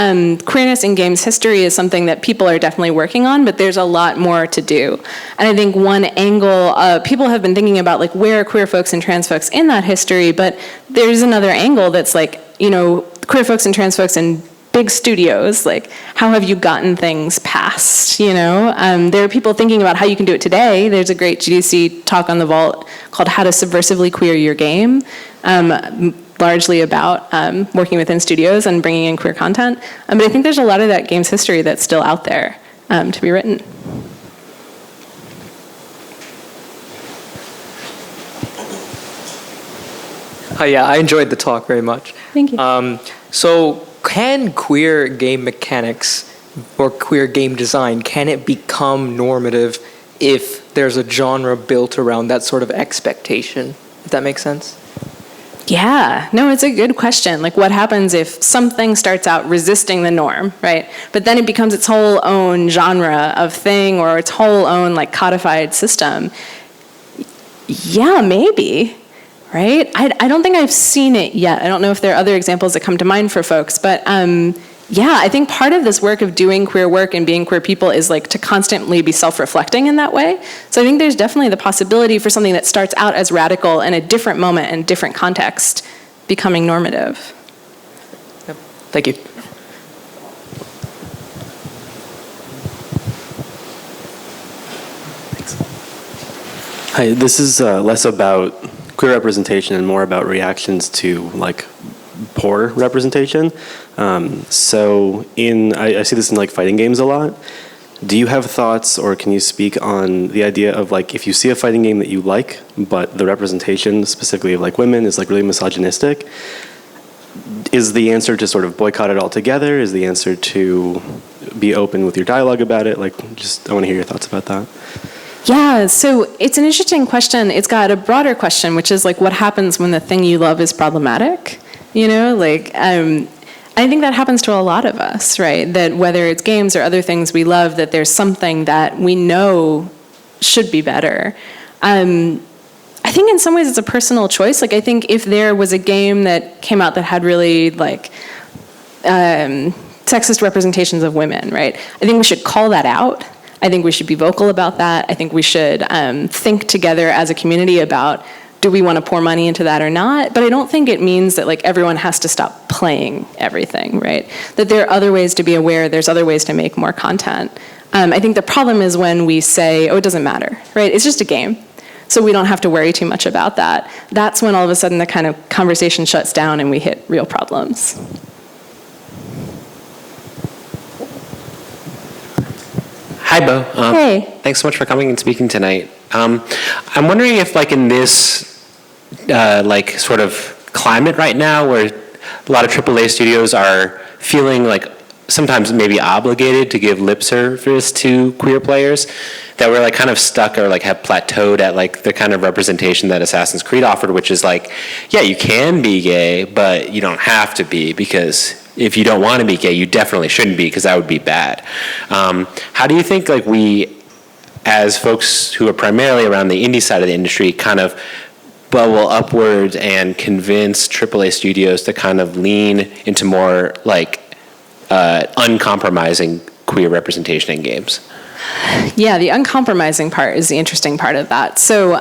B: queerness in games history is something that people are definitely working on, but there's a lot more to do. And I think one angle, people have been thinking about like where are queer folks and trans folks in that history, but there's another angle that's like, you know, queer folks and trans folks in big studios, like how have you gotten things past, you know? There are people thinking about how you can do it today. There's a great GDC talk on the Vault called How to Subversively Queer Your Game. largely about working within studios and bringing in queer content. But I think there's a lot of that games history that's still out there to be written.
G: Yeah, I enjoyed the talk very much.
B: Thank you.
G: So can queer game mechanics or queer game design, can it become normative if there's a genre built around that sort of expectation? If that makes sense?
B: Yeah, no, it's a good question. Like, what happens if something starts out resisting the norm, right? But then it becomes its whole own genre of thing or its whole own, like, codified system? Yeah, maybe, right? I don't think I've seen it yet. I don't know if there are other examples that come to mind for folks, but yeah, I think part of this work of doing queer work and being queer people is like to constantly be self-reflecting in that way. So I think there's definitely the possibility for something that starts out as radical in a different moment and different context becoming normative.
G: Yep. Thank you.
H: Hi, this is less about queer representation and more about reactions to like poor representation. So I see this in like fighting games a lot. Do you have thoughts or can you speak on the idea of like if you see a fighting game that you like, but the representation specifically of like women is like really misogynistic, is the answer to sort of boycott it altogether? Is the answer to be open with your dialogue about it? Like, just I want to hear your thoughts about that.
B: Yeah, so it's an interesting question. It's got a broader question, which is like what happens when the thing you love is problematic? You know, like I think that happens to a lot of us, right? That whether it's games or other things we love, that there's something that we know should be better. I think in some ways it's a personal choice. Like I think if there was a game that came out that had really like sexist representations of women, right? I think we should call that out. I think we should be vocal about that. I think we should think together as a community about do we want to pour money into that or not? But I don't think it means that like everyone has to stop playing everything, right? That there are other ways to be aware, there's other ways to make more content. I think the problem is when we say, oh, it doesn't matter, right? It's just a game. So we don't have to worry too much about that. That's when all of a sudden the kind of conversation shuts down and we hit real problems.
I: Hi, Bo.
B: Hey.
I: Thanks so much for coming and speaking tonight. I'm wondering if, like, in this, like, sort of climate right now, where a lot of AAA studios are feeling like sometimes maybe obligated to give lip service to queer players, that we're like kind of stuck or like have plateaued at like the kind of representation that Assassin's Creed offered, which is like, yeah, you can be gay, but you don't have to be, because if you don't want to be gay, you definitely shouldn't be, because that would be bad. How do you think like we, as folks who are primarily around the indie side of the industry, kind of bubble upwards and convince AAA studios to kind of lean into more like uncompromising queer representation in games?
B: Yeah, the uncompromising part is the interesting part of that. So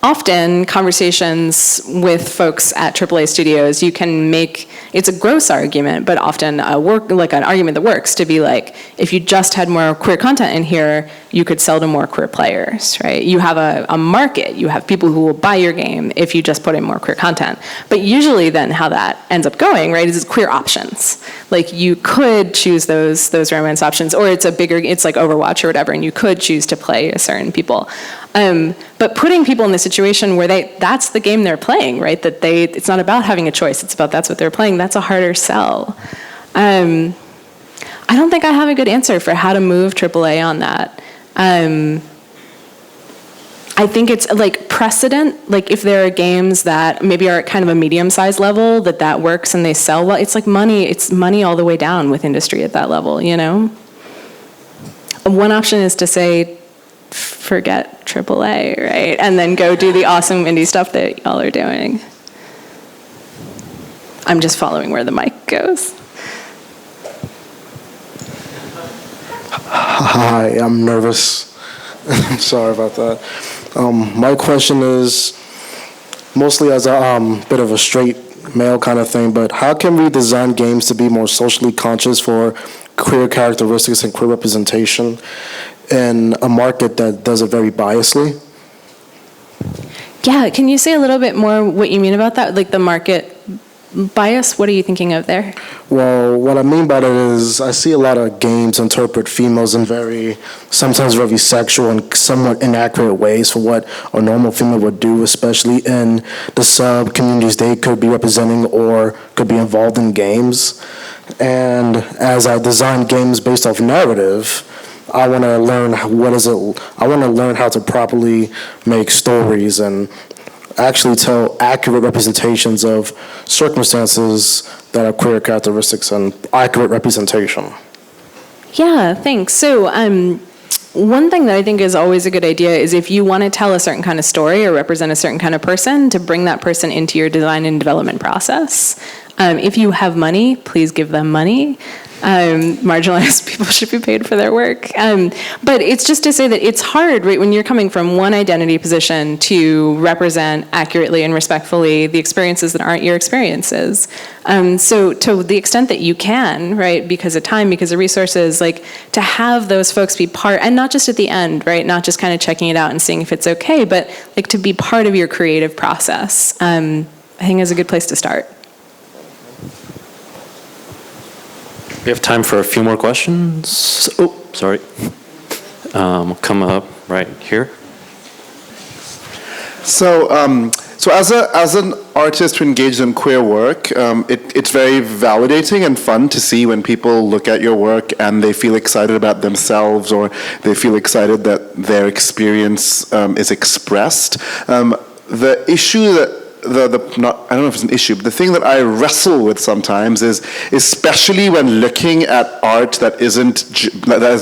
B: often conversations with folks at AAA studios, you can make, it's a gross argument, but often an argument that works to be like, if you just had more queer content in here, you could sell to more queer players, right? You have a market, you have people who will buy your game if you just put in more queer content. But usually then how that ends up going, right, is queer options. Like you could choose those romance options, or it's like Overwatch or whatever, and you could choose to play a certain people. But putting people in the situation where that's the game they're playing, right? That it's not about having a choice, it's about that's what they're playing, that's a harder sell. I don't think I have a good answer for how to move AAA on that. I think it's like precedent, like if there are games that maybe are at kind of a medium-sized level, that works and they sell well, it's like money, it's money all the way down with industry at that level, you know? One option is to say, forget AAA, right? And then go do the awesome indie stuff that y'all are doing. I'm just following where the mic goes.
J: Hi, I'm Neves. Sorry about that. My question is mostly as a bit of a straight male kind of thing, but how can we design games to be more socially conscious for queer characteristics and queer representation in a market that does it very biasly?
B: Yeah, can you say a little bit more what you mean about that, like the market bias? What are you thinking of there?
J: Well, what I mean by that is I see a lot of games interpret females in sometimes very sexual and somewhat inaccurate ways for what a normal female would do, especially in the sub-communities they could be representing or could be involved in games. And as I design games based off narrative, I want to learn I want to learn how to properly make stories and actually tell accurate representations of circumstances that are queer characteristics and accurate representation.
B: Yeah, thanks. So one thing that I think is always a good idea is if you want to tell a certain kind of story or represent a certain kind of person, to bring that person into your design and development process. If you have money, please give them money. Marginalized people should be paid for their work. But it's just to say that it's hard, right, when you're coming from one identity position to represent accurately and respectfully the experiences that aren't your experiences. So to the extent that you can, right, because of time, because of resources, like to have those folks be part, and not just at the end, right, not just kind of checking it out and seeing if it's okay, but like to be part of your creative process, I think is a good place to start.
A: We have time for a few more questions. Oh, sorry. Come up right here.
K: So as an artist who engages in queer work, it's very validating and fun to see when people look at your work and they feel excited about themselves or they feel excited that their experience is expressed. The issue that I don't know if it's an issue, but the thing that I wrestle with sometimes is, especially when looking at art that is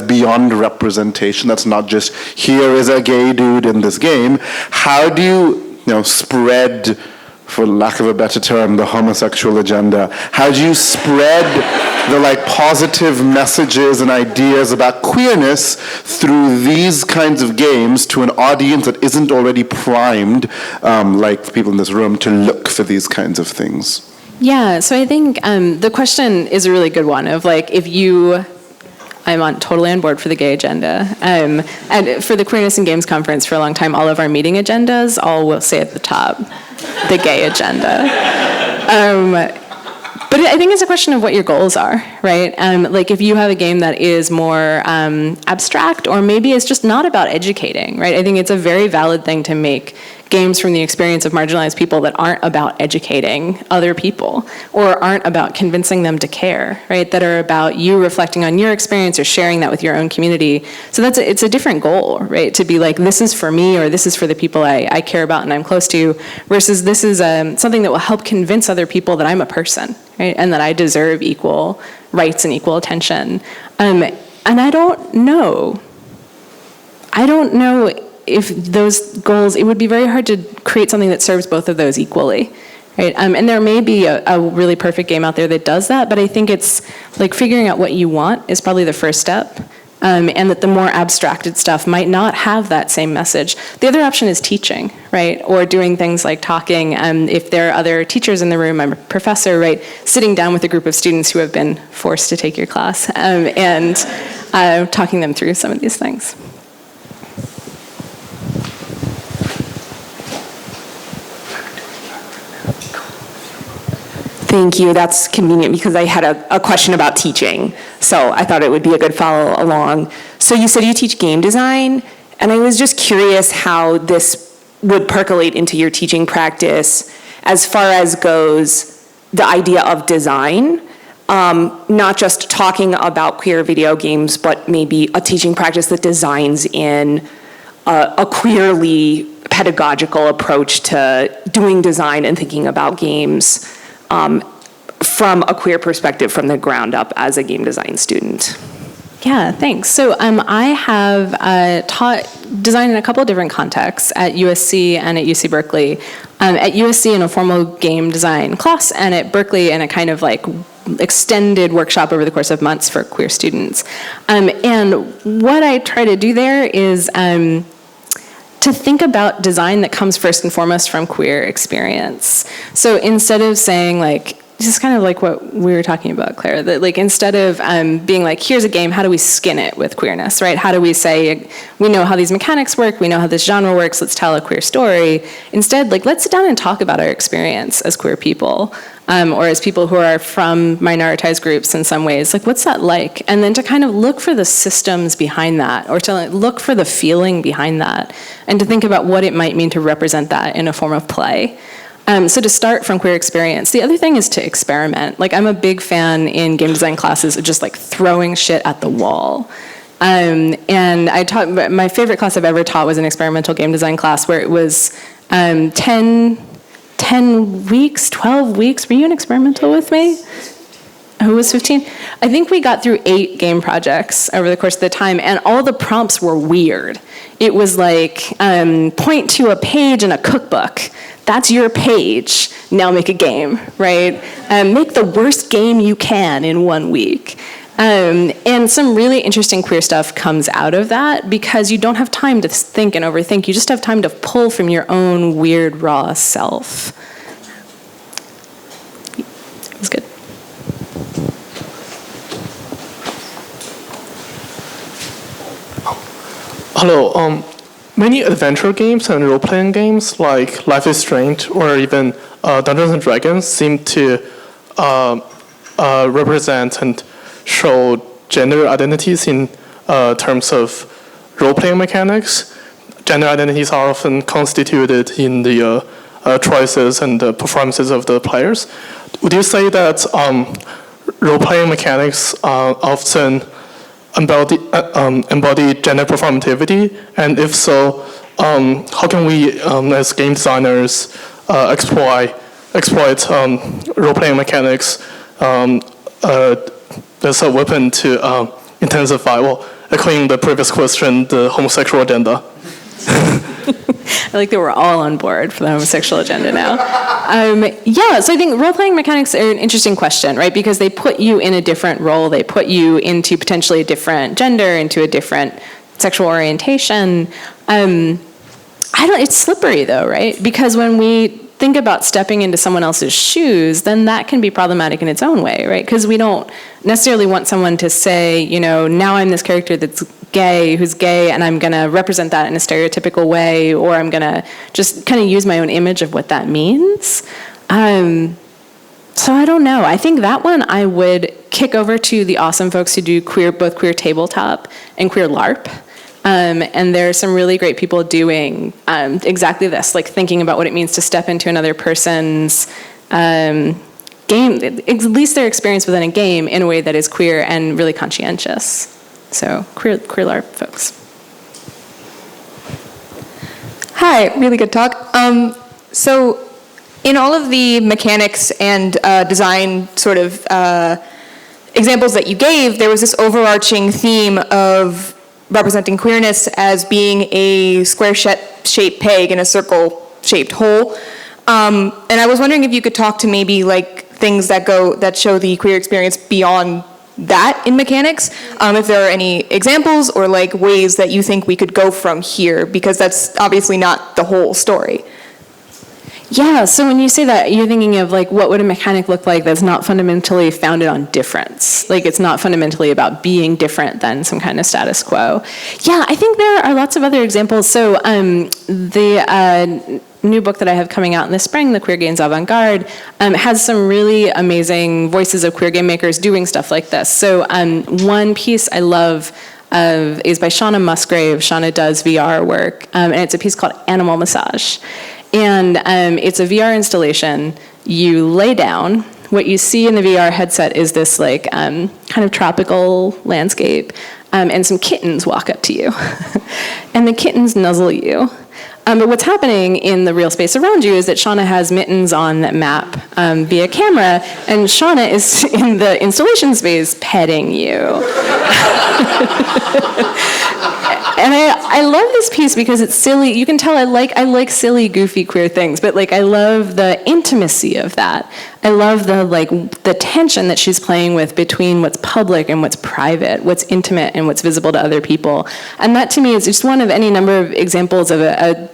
K: beyond representation, that's not just here is a gay dude in this game, how do you spread, for lack of a better term, the homosexual agenda? How do you spread the positive messages and ideas about queerness through these kinds of games to an audience that isn't already primed, like people in this room, to look for these kinds of things?
B: Yeah, so I think the question is a really good one of I'm totally on board for the gay agenda. And for the Queerness and Games Conference for a long time, all of our meeting agendas, all will say at the top, the gay agenda. But I think it's a question of what your goals are, right? If you have a game that is more abstract, or maybe it's just not about educating, right? I think it's a very valid thing to make games from the experience of marginalized people that aren't about educating other people or aren't about convincing them to care, right? That are about you reflecting on your experience or sharing that with your own community. So it's a different goal, right? To be like, this is for me, or this is for the people I care about and I'm close to, versus this is something that will help convince other people that I'm a person, right? And that I deserve equal rights and equal attention. And I don't know if those goals, it would be very hard to create something that serves both of those equally, right? And there may be a really perfect game out there that does that, but I think it's like figuring out what you want is probably the first step, and that the more abstracted stuff might not have that same message. The other option is teaching, right? Or doing things like talking, if there are other teachers in the room, I'm a professor, right? Sitting down with a group of students who have been forced to take your class, and talking them through some of these things.
L: Thank you. That's convenient because I had a question about teaching. So I thought it would be a good follow along. So you said you teach game design, and I was just curious how this would percolate into your teaching practice as far as goes the idea of design, not just talking about queer video games, but maybe a teaching practice that designs in a queerly pedagogical approach to doing design and thinking about games from a queer perspective from the ground up as a game design student.
B: Yeah, thanks. So I have taught design in a couple of different contexts at USC and at UC Berkeley. At USC in a formal game design class, and at Berkeley in a kind of like extended workshop over the course of months for queer students. And what I try to do there is to think about design that comes first and foremost from queer experience. So instead of saying like, this is kind of like what we were talking about, Claire, that like instead of being like, here's a game, how do we skin it with queerness, right? How do we say, we know how these mechanics work, we know how this genre works, let's tell a queer story. Instead, like, let's sit down and talk about our experience as queer people, or as people who are from minoritized groups in some ways. Like, what's that like? And then to kind of look for the systems behind that, or to look for the feeling behind that, and to think about what it might mean to represent that in a form of play. So to start from queer experience. The other thing is to experiment. Like, I'm a big fan in game design classes of just like throwing shit at the wall. And I taught, my favorite class I've ever taught was an experimental game design class where it was 10 weeks, 12 weeks. Were you in experimental with me? Who was 15? I think we got through 8 game projects over the course of the time, and all the prompts were weird. It was like, point to a page in a cookbook. That's your page. Now make a game, right? Make the worst game you can in 1 week. And some really interesting queer stuff comes out of that because you don't have time to think and overthink. You just have time to pull from your own weird, raw self. It was good.
M: Hello. Many adventure games and role-playing games like Life is Strange or even Dungeons and Dragons seem to represent and show gender identities in terms of role-playing mechanics. Gender identities are often constituted in the choices and the performances of the players. Would you say that role-playing mechanics often embody gender performativity? And if so, how can we, as game designers, exploit role-playing mechanics as a weapon to intensify, well, echoing the previous question, the homosexual agenda?
B: I like that we're all on board for the homosexual agenda now. Yeah, so I think role-playing mechanics are an interesting question, right? Because they put you in a different role. They put you into potentially a different gender, into a different sexual orientation. It's slippery though, right? Because when we think about stepping into someone else's shoes, then that can be problematic in its own way, right? Because we don't necessarily want someone to say, now I'm this character that's gay, who's gay, and I'm going to represent that in a stereotypical way, or I'm going to just kind of use my own image of what that means. So I don't know. I think that one I would kick over to the awesome folks who do both queer tabletop and queer LARP. And there are some really great people doing exactly this, like thinking about what it means to step into another person's game, at least their experience within a game, in a way that is queer and really conscientious. So queer LARP folks.
N: Hi, really good talk. So in all of the mechanics and design sort of examples that you gave, there was this overarching theme of representing queerness as being a square-shaped peg in a circle-shaped hole. And I was wondering if you could talk to maybe like things that show the queer experience beyond that in mechanics, if there are any examples or like ways that you think we could go from here, because that's obviously not the whole story.
B: Yeah, so when you say that, you're thinking of like, what would a mechanic look like that's not fundamentally founded on difference? Like, it's not fundamentally about being different than some kind of status quo. Yeah, I think there are lots of other examples. So the new book that I have coming out in the spring, The Queer Games Avant-Garde, has some really amazing voices of queer game makers doing stuff like this. So one piece I love is by Shauna Musgrave. Shauna does VR work, and it's a piece called Animal Massage. And it's a VR installation. You lay down. What you see in the VR headset is this like kind of tropical landscape, and some kittens walk up to you. And the kittens nuzzle you. But what's happening in the real space around you is that Shauna has mittens on that map via camera, and Shauna is in the installation space petting you. And I love this piece because it's silly. You can tell I like silly, goofy, queer things, but like I love the intimacy of that. I love the tension that she's playing with between what's public and what's private, what's intimate and what's visible to other people. And that to me is just one of any number of examples of a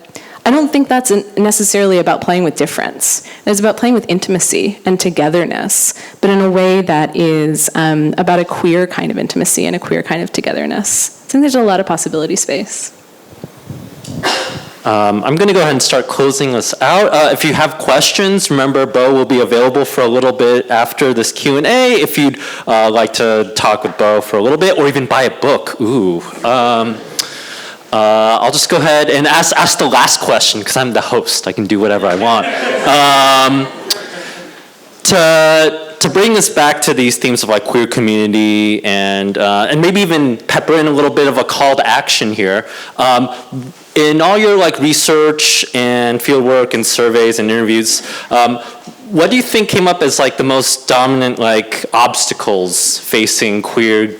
B: I don't think that's necessarily about playing with difference. It's about playing with intimacy and togetherness, but in a way that is about a queer kind of intimacy and a queer kind of togetherness. I think there's a lot of possibility space.
A: I'm going to go ahead and start closing this out. If you have questions, remember Bo will be available for a little bit after this Q&A if you'd like to talk with Bo for a little bit, or even buy a book. Ooh. I'll just go ahead and ask the last question, because I'm the host. I can do whatever I want. To bring this back to these themes of like queer community and maybe even pepper in a little bit of a call to action here. In all your like research and fieldwork and surveys and interviews, what do you think came up as like the most dominant like obstacles facing queer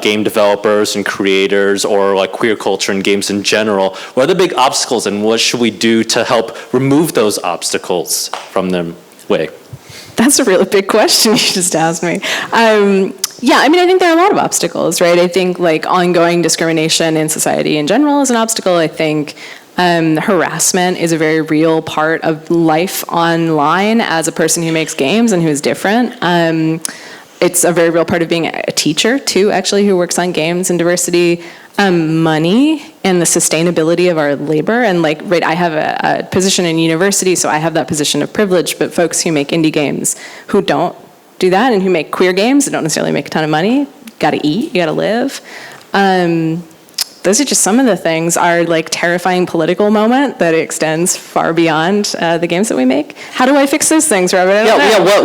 A: game developers and creators, or like queer culture and games in general? What are the big obstacles, and what should we do to help remove those obstacles from their way?
B: That's a really big question you just asked me. Yeah, I mean, I think there are a lot of obstacles, right? I think like ongoing discrimination in society in general is an obstacle. I think harassment is a very real part of life online as a person who makes games and who is different. It's a very real part of being a teacher, too, actually, who works on games and diversity. Money and the sustainability of our labor. And like, right, I have a position in university, so I have that position of privilege, but folks who make indie games who don't do that and who make queer games that don't necessarily make a ton of money, gotta eat, you gotta live. Those are just some of the things. Our like terrifying political moment that extends far beyond the games that we make. How do I fix those things, Robert? I don't know.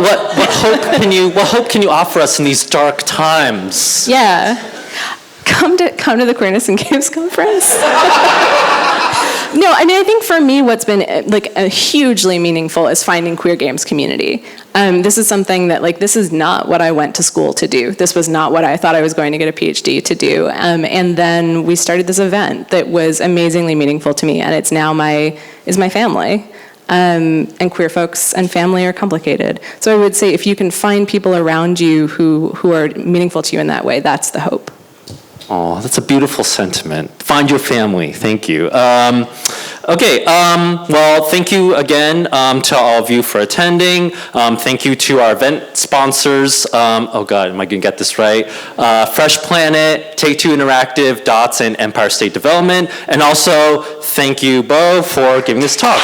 A: What hope can you offer us in these dark times?
B: Yeah. Come to the Queerness in Games conference. No, I mean, I think for me what's been like hugely meaningful is finding queer games community. This is something that like, this is not what I went to school to do. This was not what I thought I was going to get a PhD to do. And then we started this event that was amazingly meaningful to me, and it's now my family. And queer folks and family are complicated. So I would say if you can find people around you who are meaningful to you in that way, that's the hope.
A: Oh, that's a beautiful sentiment. Find your family. Thank you. Well, thank you again to all of you for attending. Thank you to our event sponsors. Oh God, am I going to get this right? Fresh Planet, Take Two Interactive, DOTS, and Empire State Development. And also, thank you, Bo, for giving this talk.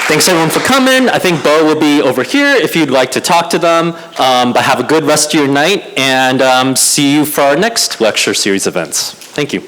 A: Thanks everyone for coming. I think Bo will be over here if you'd like to talk to them. But have a good rest of your night, and see you for our next lecture series events. Thank you.